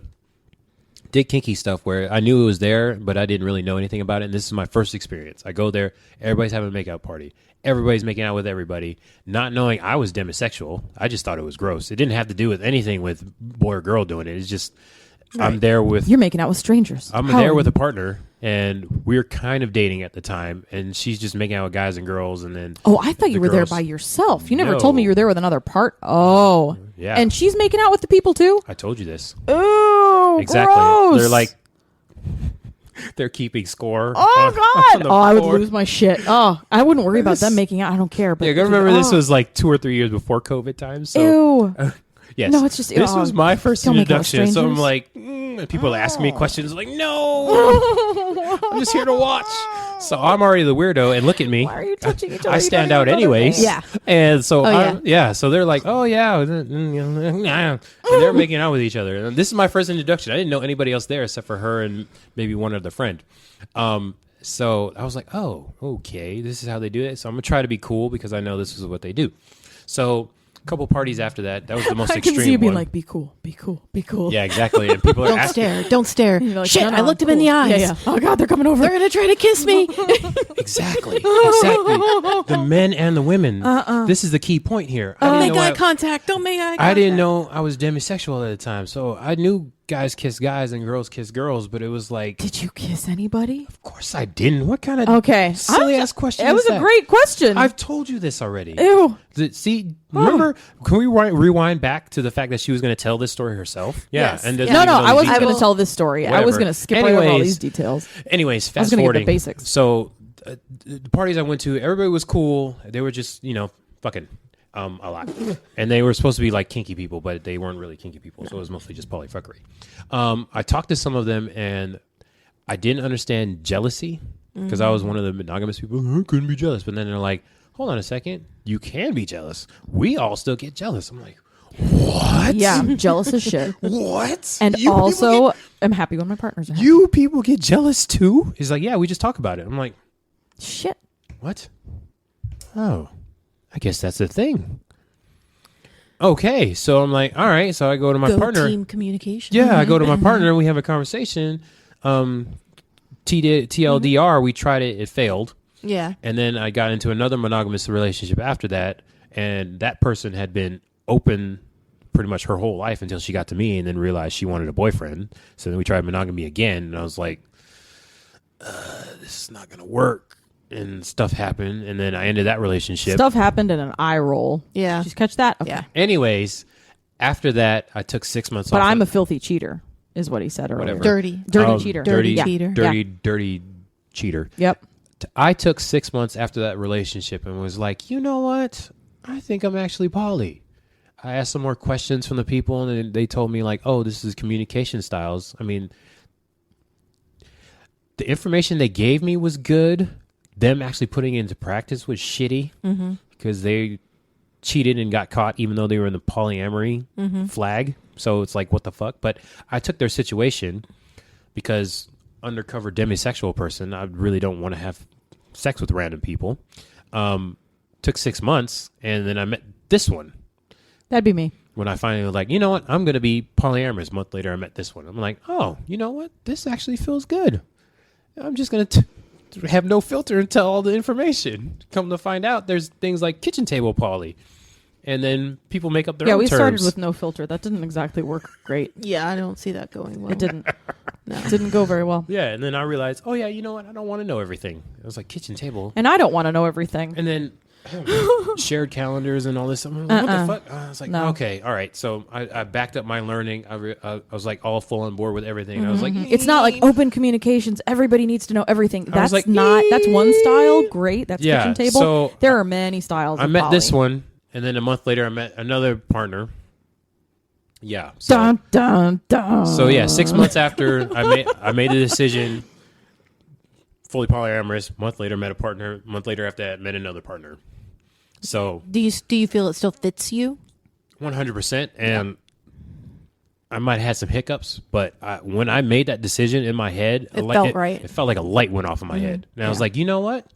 did kinky stuff where I knew it was there, but I didn't really know anything about it. And this is my first experience. I go there, everybody's having a makeout party. Everybody's making out with everybody, not knowing I was demisexual. I just thought it was gross. It didn't have to do with anything with boy or girl doing it. It's just I'm there with... You're making out with strangers. I'm there with a partner, and we're kind of dating at the time, and she's just making out with guys and girls, and then... Oh, I thought you were there by yourself. You never told me you were there with another part. Oh. Yeah. And she's making out with the people, too? I told you this. Oh, exactly. Gross. They're like... They're keeping score. Oh, God. I would lose my shit. Oh, I wouldn't worry about them making out. I don't care. But yeah, I remember this was like 2 or 3 years before COVID times. So, ew. Yes. No, it's just... This was my first introduction, so I'm like... and people are asking me questions like, no, I'm just here to watch. So I'm already the weirdo, and look at me. Why are you touching each other? I stand out anyways. Yeah. And so, so they're like, oh, yeah. And they're making out with each other. And this is my first introduction. I didn't know anybody else there except for her and maybe one other friend. So I was like, oh, okay, this is how they do it. So I'm going to try to be cool because I know this is what they do. So... couple parties after that was the most extreme one. I can see you being like, be cool, be cool, be cool. Yeah, exactly. And people are don't stare. Like, shit, I looked him in the eyes. Yeah. Oh God, they're coming over. They're gonna try to kiss me. Exactly. The men and the women. This is the key point here. Don't make eye contact. I didn't know I was demisexual at the time, so I knew guys kiss guys and girls kiss girls, but it was like... Did you kiss anybody? Of course I didn't. What kind of silly-ass question is that? It was a great question. I've told you this already. Ew. See, remember, can we rewind back to the fact that she was going to tell this story herself? Yeah. Yes. And No, I wasn't going to tell this story. Whatever. I was going to skip right over all these details. Anyways, fast I was going to forwarding. get the basics. So, the parties I went to, everybody was cool. They were just, fucking... a lot. And they were supposed to be like kinky people, but they weren't really kinky people. So it was mostly just polyfuckery. I talked to some of them and I didn't understand jealousy because I was one of the monogamous people. I couldn't be jealous. But then they're like, hold on a second. You can be jealous. We all still get jealous. I'm like, what? Yeah, I'm jealous as shit. What? And also, I'm happy when my partners are happy. You people get jealous too? He's like, yeah, we just talk about it. I'm like, shit. What? Oh. I guess that's the thing. Okay, so I'm like, all right. So I go to my partner. Team communication. Yeah, I go to my partner and we have a conversation. TLDR, we tried it. It failed. Yeah. And then I got into another monogamous relationship after that. And that person had been open pretty much her whole life until she got to me and then realized she wanted a boyfriend. So then we tried monogamy again. And I was like, this is not going to work. And stuff happened, and then I ended that relationship. Stuff happened in an eye roll. Yeah. Did you catch that? Okay. Yeah. Anyways, after that, I took 6 months off. But I'm a filthy cheater, is what he said earlier. Whatever. Dirty cheater. Dirty cheater. Dirty cheater. Yep. I took 6 months after that relationship and was like, you know what? I think I'm actually poly. I asked some more questions from the people, and they told me like, oh, this is communication styles. I mean, the information they gave me was good. Them actually putting it into practice was shitty because they cheated and got caught even though they were in the polyamory flag. So it's like, what the fuck? But I took their situation because undercover demisexual person, I really don't want to have sex with random people. Took 6 months and then I met this one. That'd be me. When I finally was like, you know what? I'm going to be polyamorous. A month later, I met this one. I'm like, oh, you know what? This actually feels good. I'm just going to have no filter and tell all the information. Come to find out, there's things like kitchen table poly, and then people make up their own terms. Yeah, we started with no filter. That didn't exactly work great. Yeah, I don't see that going well. It didn't. No, it didn't go very well. Yeah, and then I realized, oh yeah, you know what? I don't want to know everything. It was like kitchen table, and I don't want to know everything. And then shared calendars and all this. I'm like, what the fuck? I was like, okay, all right. So I backed up my learning. I was like all full on board with everything. I was like, it's not like open communications. Everybody needs to know everything. That's not. That's one style. Great. That's kitchen table. So there are many styles. I met this one, And then a month later, I met another partner. Yeah. So, Dun, dun, dun. So yeah, 6 months after I made the decision, fully polyamorous. Month later, met a partner. Month later after that, met another partner. So Do you feel it still fits you? 100%. And I might have had some hiccups, but when I made that decision in my head, It felt right. It felt like a light went off in my head. And I was like, you know what?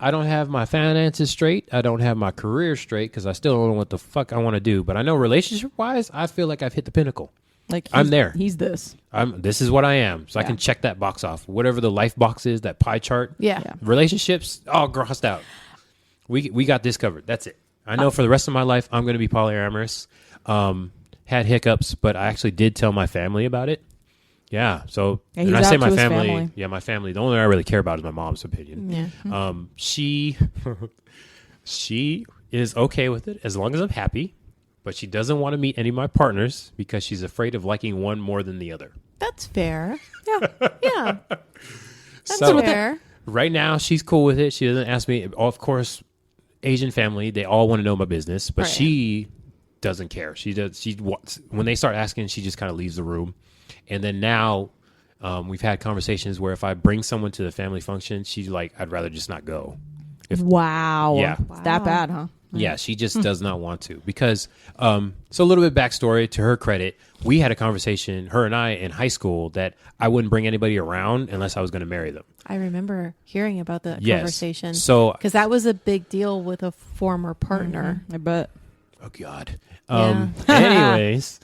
I don't have my finances straight. I don't have my career straight because I still don't know what the fuck I want to do. But I know relationship-wise, I feel like I've hit the pinnacle. Like I'm there. He's this. This is what I am. So I can check that box off. Whatever the life box is, that pie chart. Yeah. Relationships, all crossed out. We got this covered. That's it. I know for the rest of my life, I'm going to be polyamorous. Had hiccups, but I actually did tell my family about it. Yeah. So when I say my family, my family, the only one I really care about is my mom's opinion. Yeah. She is okay with it as long as I'm happy, but she doesn't want to meet any of my partners because she's afraid of liking one more than the other. That's fair. Yeah. Yeah. That's So, fair. Right now, she's cool with it. She doesn't ask me. Of course, Asian family, they all want to know my business, but she doesn't care. She when they start asking, she just kind of leaves the room. And then now we've had conversations where if I bring someone to the family function, she's like, I'd rather just not go. Wow. Yeah. It's that bad, huh? Yeah, she just does not want to because, so a little bit backstory to her credit. We had a conversation, her and I, in high school that I wouldn't bring anybody around unless I was going to marry them. I remember hearing about that Yes. conversation. So, because that was a big deal with a former partner. I bet. oh God. Yeah. Anyways,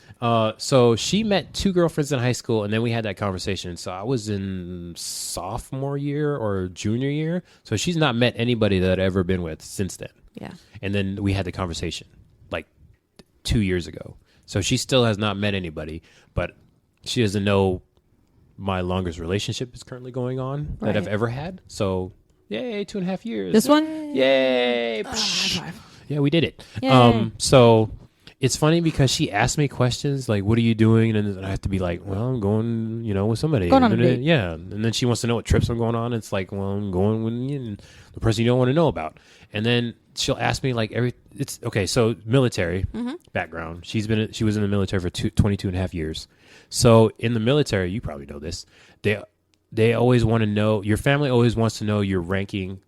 so she met two girlfriends in high school, and then we had that conversation. So I was in sophomore year or junior year. So she's not met anybody that I've ever been with since then. Yeah. And then we had the conversation like 2 years ago. So she still has not met anybody, but she doesn't know my longest relationship is currently going on that I've ever had. So yay, 2.5 years. This one? Yay. Yeah, we did it. Yay. So it's funny because she asked me questions like, what are you doing? And then I have to be like, well, I'm going, with somebody. Going on a and then, date. Yeah. And then she wants to know what trips I'm going on. It's like, well, I'm going with the person you don't want to know about. And then she'll ask me like it's okay. So military background. She was in the military for 22 and a half years. So in the military, you probably know this. They always want to know, your family always wants to know your ranking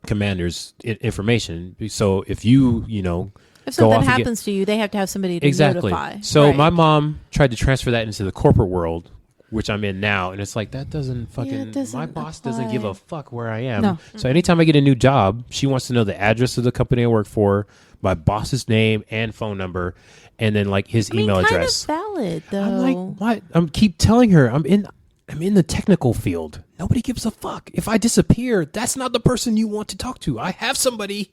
commander's information. So if if something happens to you, they have to have somebody to notify. So my mom tried to transfer that into the corporate world, which I'm in now, and it's like that doesn't fucking. My boss doesn't give a fuck where I am. No. So anytime I get a new job, she wants to know the address of the company I work for, my boss's name and phone number, and then like his email address. Kind of valid though. I'm like, what? I'm keep telling her I'm in the technical field. Nobody gives a fuck. If I disappear, that's not the person you want to talk to. I have somebody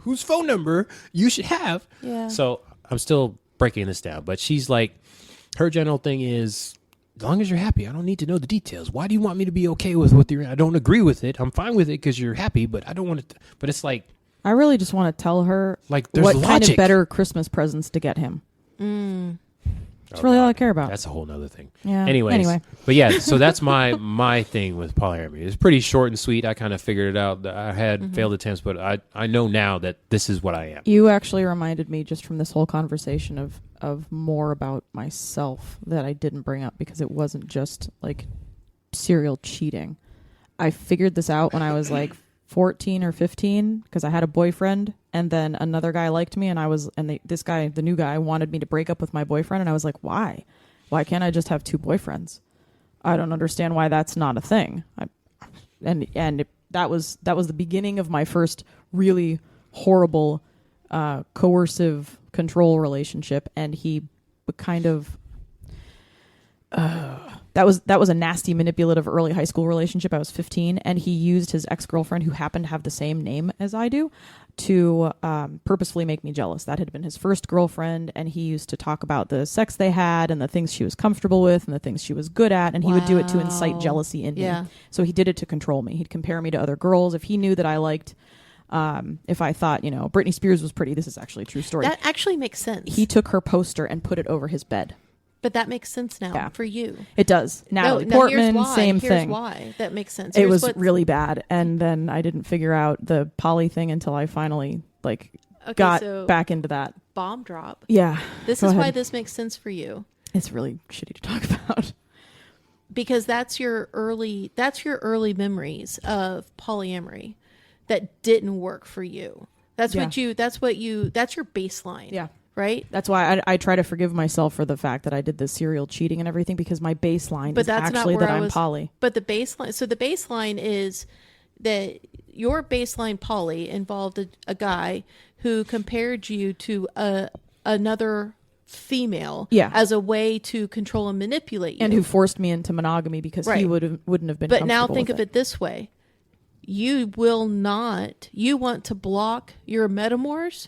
whose phone number you should have. Yeah. So I'm still breaking this down, but she's like, her general thing is, as long as you're happy, I don't need to know the details. Why do you want me to be okay with what I don't agree with it. I'm fine with it because you're happy, but I don't want it. But it's like, I really just want to tell her like, there's what logic. kind of better Christmas presents to get him. That's really all I care about. That's a whole nother thing. Yeah. Anyway. But yeah, so that's my thing with polyamory. It's pretty short and sweet. I kind of figured it out. I had failed attempts, but I know now that this is what I am. You actually reminded me just from this whole conversation of more about myself that I didn't bring up because it wasn't just like serial cheating. I figured this out when I was like 14 or 15 because I had a boyfriend and then another guy liked me this guy, the new guy, wanted me to break up with my boyfriend and I was like, why? Why can't I just have two boyfriends? I don't understand why that's not a thing. That was the beginning of my first really horrible coercive control relationship, and he kind of that was a nasty, manipulative early high school relationship. I was 15, and he used his ex-girlfriend, who happened to have the same name as I do, to purposefully make me jealous. That had been his first girlfriend, and he used to talk about the sex they had and the things she was comfortable with and the things she was good at, and he would do it to incite jealousy in me. So he did it to control me. He'd compare me to other girls. If he knew that I liked, if I thought, Britney Spears was pretty, this is actually a true story. That actually makes sense. He took her poster and put it over his bed. But that makes sense now for you. It does. Natalie Portman, same thing. Here's why that makes sense. It was really bad. And then I didn't figure out the poly thing until I finally got back into that. Bomb drop. Yeah. This is why this makes sense for you. It's really shitty to talk about. Because that's your early memories of polyamory that didn't work for you. That's your baseline. Yeah. Right? That's why I try to forgive myself for the fact that I did the serial cheating and everything, because my baseline is actually that I'm poly. But the baseline is that your baseline poly involved a guy who compared you to another female as a way to control and manipulate you. And who forced me into monogamy because he wouldn't have been But now think of it this way. You want to block your metamors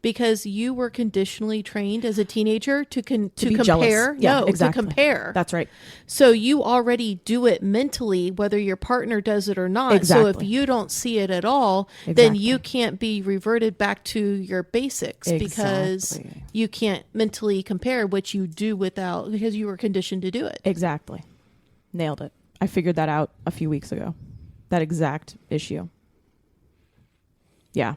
because you were conditionally trained as a teenager to compare. Jealous. Yeah, exactly. To compare. That's right. So you already do it mentally, whether your partner does it or not. Exactly. So if you don't see it at all, then you can't be reverted back to your basics because you can't mentally compare what you do because you were conditioned to do it. Exactly. Nailed it. I figured that out a few weeks ago. That exact issue. Yeah.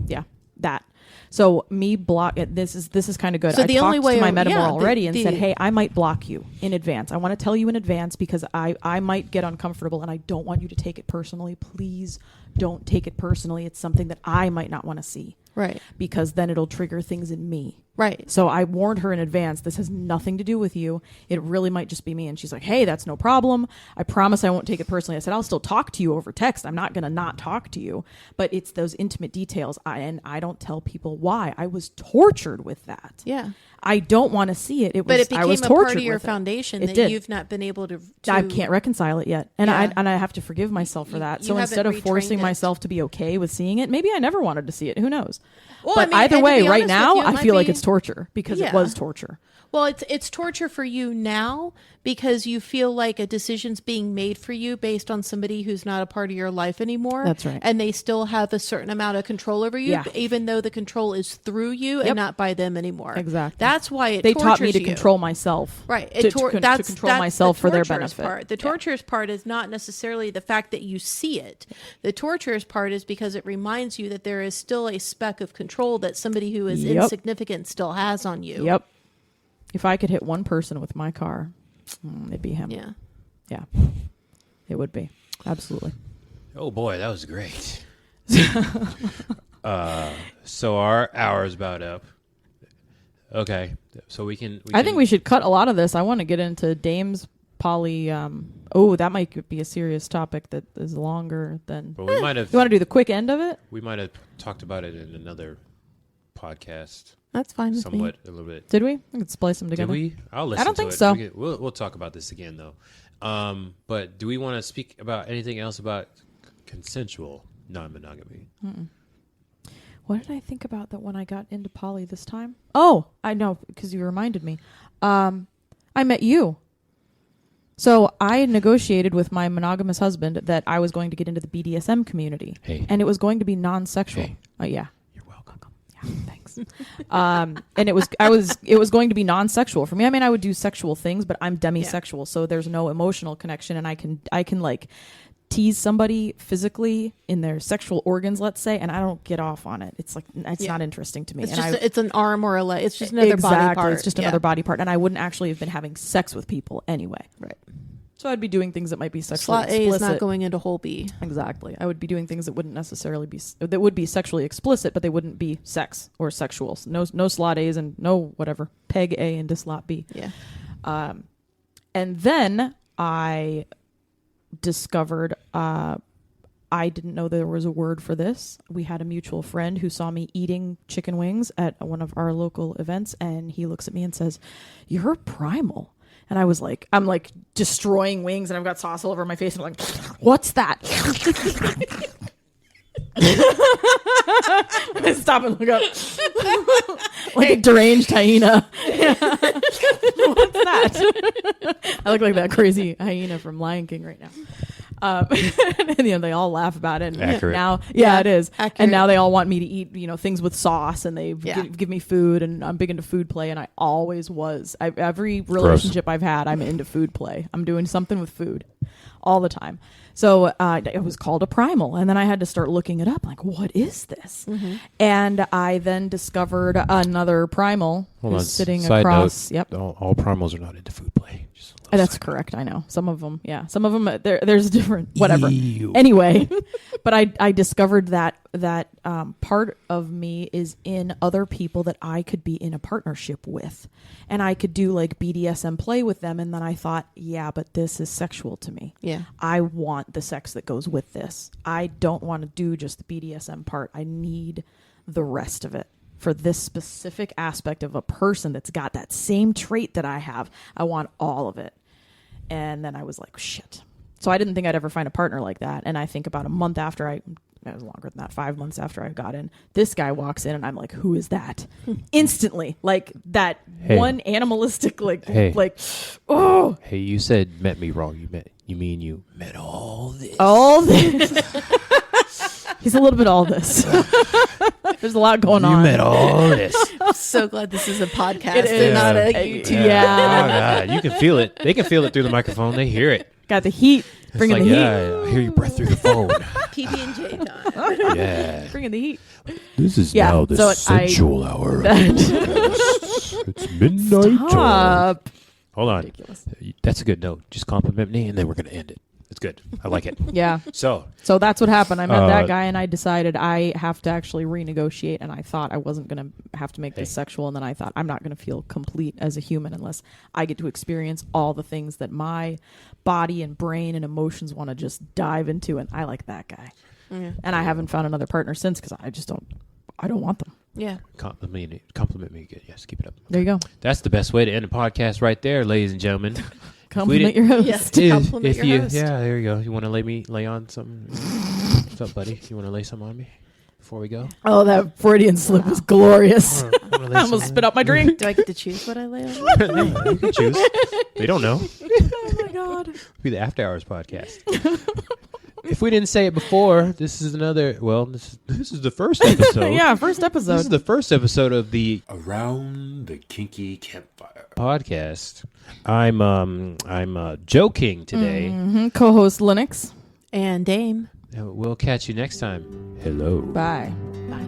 Yeah. That. So me block it. This is kind of good. So I the talked only way to my metamor already and said, hey, I might block you in advance. I want to tell you in advance because I might get uncomfortable and I don't want you to take it personally. Please don't take it personally. It's something that I might not want to see. Right. Because then it'll trigger things in me. Right. So I warned her in advance, this has nothing to do with you. It really might just be me. And she's like, hey, that's no problem. I promise I won't take it personally. I said, I'll still talk to you over text. I'm not going to not talk to you. But it's those intimate details. And I don't tell people why. I was tortured with that. Yeah. I don't want to see it. But it became I was a tortured part of your with foundation it. that Did. you've not been able to I can't reconcile it yet. And Yeah. I have to forgive myself for that. You So haven't instead of retrained forcing it. myself to be okay with seeing it, maybe I never wanted to see it. Who knows? Well, But I mean, either and to way, be right honest now, with you, it I might feel like be- it's torture because it was torture. Well, it's torture for you now because you feel like a decision's being made for you based on somebody who's not a part of your life anymore. That's right. And they still have a certain amount of control over you, Yeah. even though the control is through you and not by them anymore. Exactly. That's why They tortures taught me to you. control myself. Right. To control myself for their benefit. Part. The torturous part is not necessarily the fact that you see it. The torturous part is because it reminds you that there is still a speck of control that somebody who is insignificant still has on you. Yep. If I could hit one person with my car, it'd be him. Yeah. Yeah. It would be. Absolutely. Oh boy, that was great. So our hour's about up. Okay, so we can. I think we should cut a lot of this. I want to get into Dame's poly. That might be a serious topic that is longer than. But we might have. You want to do the quick end of it? We might have talked about it in another podcast. That's fine with somewhat, me. a little bit. Did we? We could splice them together. Did we? I'll listen. I don't to think it. so. We'll talk about this again though. But do we want to speak about anything else about consensual non-monogamy? What did I think about that when I got into poly this time? Oh, I know, because you reminded me. I met you. So I negotiated with my monogamous husband that I was going to get into the BDSM community. Hey. And it was going to be non-sexual. Hey. Yeah. You're welcome. Yeah, thanks. And it was going to be non-sexual for me. I mean, I would do sexual things, but I'm demisexual, so there's no emotional connection, and I can like tease somebody physically in their sexual organs, let's say, and I don't get off on it. It's like it's not interesting to me. It's an arm or a leg. It's just another body part. It's just another body part, and I wouldn't actually have been having sex with people anyway. Right. So I'd be doing things that might be sexually Slot explicit. A is not going into hole B. Exactly. I would be doing things that wouldn't necessarily be that would be sexually explicit, but they wouldn't be sex or sexual. No slot A's and no whatever peg A into slot B. Yeah. And then I discovered I didn't know there was a word for this. We had a mutual friend who saw me eating chicken wings at one of our local events, and he looks at me and says, "You're primal." And I was like, I'm like destroying wings, and I've got sauce all over my face, and I'm like, "What's that?" I stop and look up, like a deranged hyena. What's that? I look like that crazy hyena from Lion King right now. And they all laugh about it. And Accurate. now, Yeah, it is. accurate. And now they all want me to eat, things with sauce, and they give me food, and I'm big into food play, and I always was. Every relationship I've had, I'm into food play. I'm doing something with food all the time. So it was called a primal, and then I had to start looking it up. Like, what is this? Mm-hmm. And I then discovered another primal who's sitting Side across. Note, Yep, all primals are not into food play. that's correct. I know some of them. Yeah, some of them. There's different. Whatever. Ew. Anyway, but I discovered that part of me is in other people that I could be in a partnership with, and I could do like BDSM play with them. And then I thought, yeah, but this is sexual to me. Yeah, I want the sex that goes with this. I don't want to do just the BDSM part. I need the rest of it. For this specific aspect of a person that's got that same trait that I have, I want all of it. And then I was like, shit. So I didn't think I'd ever find a partner like that. And I think about a month after it was longer than that, 5 months after I got in, this guy walks in and I'm like, who is that? Instantly. Like that one animalistic, oh. Hey, you said met me wrong. You mean you met all this? All this. He's a little bit all this. There's a lot going on. You met all this. I'm so glad this is a podcast It and is. not a YouTube. Yeah. Oh, God. You can feel it. They can feel it through the microphone. They hear it. Got the heat. It's Bringing like, the heat. I hear your breath through the phone. PB&J time. Yeah. Bringing the heat. This is Yeah, now the so sensual hour. It's midnight. Stop. Hold on. Ridiculous. That's a good note. Just compliment me, and then we're going to end it. It's good. I like it. Yeah. So that's what happened. I met that guy, and I decided I have to actually renegotiate, and I thought I wasn't going to have to make this sexual, and then I thought I'm not going to feel complete as a human unless I get to experience all the things that my body and brain and emotions want to just dive into, and I like that guy. Yeah. And I haven't found another partner since because I don't want them. Yeah. Compliment me good. Yes, keep it up. There you go. That's the best way to end a podcast right there, ladies and gentlemen. Compliment your host. Yes, to compliment your host. Yeah, there you go. You want to lay on something? What's up, buddy? You want to lay something on me before we go? Oh, that Freudian slip was glorious. I almost spit out my drink. Do I get to choose what I lay on? Yeah, you can choose. They don't know. Oh my God. It'll be the After Hours podcast. If we didn't say it before, this is another. Well, this is the first episode. Yeah, first episode. This is the first episode of the Around the Kinky Campfire podcast. I'm Joe King today. Mm-hmm. Co-host Linux And Dame. We'll catch you next time. Hello. Bye. Bye.